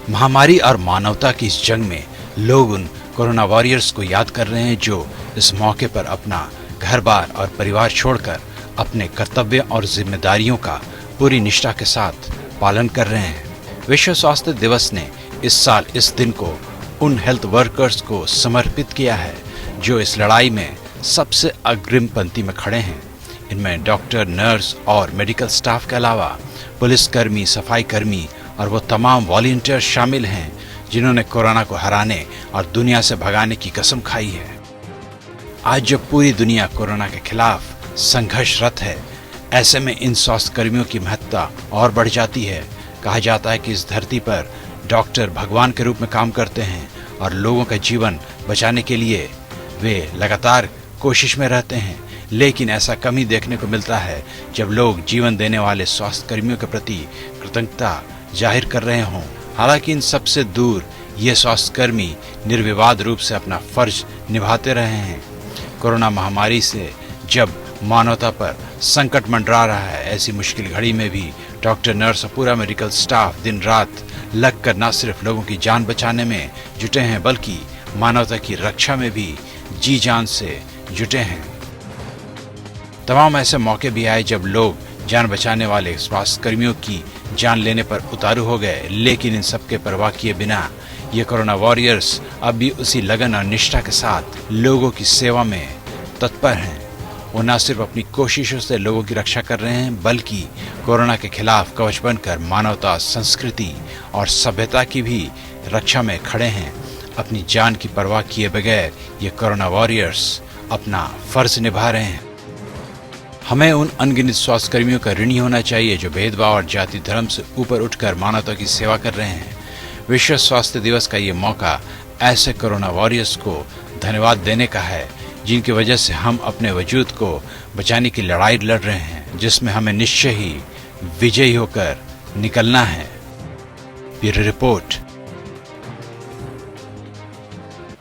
F: महामारी और मानवता की इस जंग में लोग उन कोरोना वॉरियर्स को याद कर रहे हैं जो इस मौके पर अपना घर-बार और परिवार छोड़कर अपने कर्तव्य और जिम्मेदारियों का पूरी निष्ठा के साथ पालन कर रहे हैं। विश्व स्वास्थ्य दिवस ने इस साल इस दिन को उन हेल्थ वर्कर्स को समर्पित किया है जो इस लड़ाई में सबसे अग्रिम पंक्ति में खड़े हैं। इनमें डॉक्टर, नर्स और मेडिकल स्टाफ के अलावा पुलिसकर्मी, सफाई कर्मी और वो तमाम वॉलंटियर शामिल हैं जिन्होंने कोरोना को हराने और दुनिया से भगाने की कसम खाई है। आज जब पूरी दुनिया कोरोना के खिलाफ संघर्षरत है, ऐसे में इन स्वास्थ्य कर्मियों की महत्ता और बढ़ जाती है। कहा जाता है कि इस धरती पर डॉक्टर भगवान के रूप में काम करते हैं और लोगों का जीवन बचाने के लिए वे लगातार कोशिश में रहते हैं। लेकिन ऐसा कम ही देखने को मिलता है जब लोग जीवन देने वाले स्वास्थ्य कर्मियों के प्रति कृतज्ञता जाहिर कर रहे हों। हालांकि इन सबसे दूर ये स्वास्थ्य कर्मी निर्विवाद रूप से अपना फर्ज निभाते रहे हैं। कोरोना महामारी से जब मानवता पर संकट मंडरा रहा है, ऐसी मुश्किल घड़ी में भी डॉक्टर, नर्स और पूरा मेडिकल स्टाफ दिन रात लगकर न सिर्फ लोगों की जान बचाने में जुटे हैं बल्कि मानवता की रक्षा में भी जी जान से जुटे हैं। तमाम ऐसे मौके भी आए जब लोग जान बचाने वाले स्वास्थ्य कर्मियों की जान लेने पर उतारू हो गए, लेकिन इन सब के परवाह किए बिना ये कोरोना वॉरियर्स अब भी उसी लगन और निष्ठा के साथ लोगों की सेवा में तत्पर हैं। वो न सिर्फ अपनी कोशिशों से लोगों की रक्षा कर रहे हैं बल्कि कोरोना के खिलाफ कवच बनकर मानवता, संस्कृति और सभ्यता की भी रक्षा में खड़े हैं। अपनी जान की परवाह किए बगैर ये कोरोना वॉरियर्स अपना फर्ज निभा रहे हैं। हमें उन अनगिनत स्वास्थ्यकर्मियों का ऋणी होना चाहिए जो भेदभाव और जाति धर्म से ऊपर उठकर मानवता की सेवा कर रहे हैं। विश्व स्वास्थ्य दिवस का ये मौका ऐसे कोरोना वॉरियर्स को धन्यवाद देने का है जिनकी वजह से हम अपने वजूद को बचाने की लड़ाई लड़ रहे हैं, जिसमें हमें निश्चय ही विजयी होकर निकलना है। Bureau report.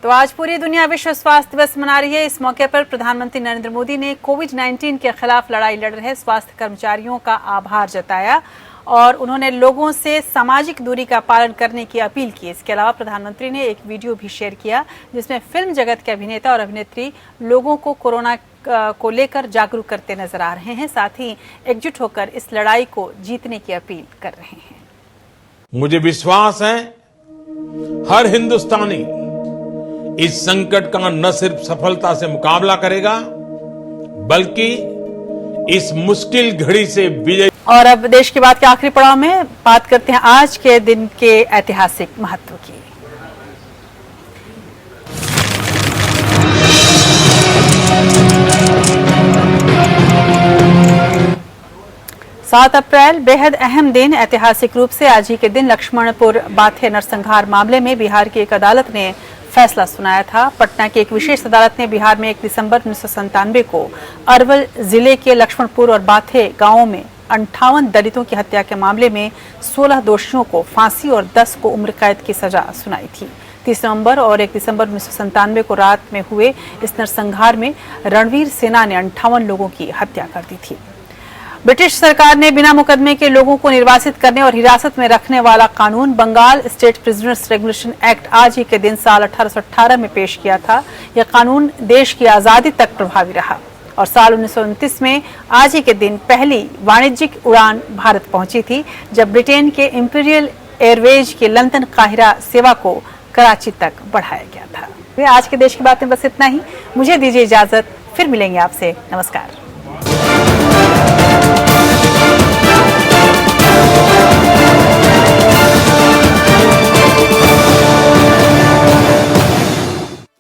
A: तो आज पूरी दुनिया विश्व स्वास्थ्य दिवस मना रही है। इस मौके पर प्रधानमंत्री नरेंद्र मोदी ने कोविड-19 के खिलाफ लड़ाई लड़ रहे स्वास्थ्य कर्मचारियों का आभार जताया और उन्होंने लोगों से सामाजिक दूरी का पालन करने की अपील की। इसके अलावा प्रधानमंत्री ने एक वीडियो भी शेयर किया जिसमें फिल्म जगत के अभिनेता और अभिनेत्री लोगों को कोरोना को लेकर जागरूक करते नजर आ रहे हैं, साथ ही एकजुट होकर इस लड़ाई को जीतने की अपील कर रहे हैं।
K: मुझे विश्वास है हर हिंदुस्तानी इस संकट का न सिर्फ सफलता से मुकाबला करेगा बल्कि इस मुश्किल घड़ी से विजय।
A: और अब देश की बात के आखिरी पड़ाव में बात करते हैं आज के दिन के ऐतिहासिक महत्व की। 7 अप्रैल बेहद अहम दिन। ऐतिहासिक रूप से आज ही के दिन लक्ष्मणपुर बाथे नरसंहार मामले में बिहार की एक अदालत ने फैसला सुनाया था। पटना की एक विशेष अदालत ने बिहार में 1 दिसंबर 1997 को अरवल जिले के लक्ष्मणपुर और बाथे गांवों में 58 दलितों की हत्या के मामले में 16 दोषियों को फांसी और 10 को उम्र कैद की सजा सुनाई थी। 30 नवंबर और 1 दिसंबर 1997 को रात में हुए इस नरसंहार में रणवीर सेना ने 58 लोगों की हत्या कर दी थी। ब्रिटिश सरकार ने बिना मुकदमे के लोगों को निर्वासित करने और हिरासत में रखने वाला कानून Bengal state prisoners regulation act आज ही के दिन साल 1818 में पेश किया था। यह कानून देश की आजादी तक प्रभावी रहा और साल 1929 में आज ही के दिन पहली वाणिज्यिक उड़ान भारत पहुंची थी, जब ब्रिटेन के इंपीरियल एयरवेज के लंदन काहिरा सेवा को कराची तक बढ़ाया गया था। आज के देश की बात में बस इतना ही। मुझे दीजिए इजाजत, फिर मिलेंगे आपसे। नमस्कार।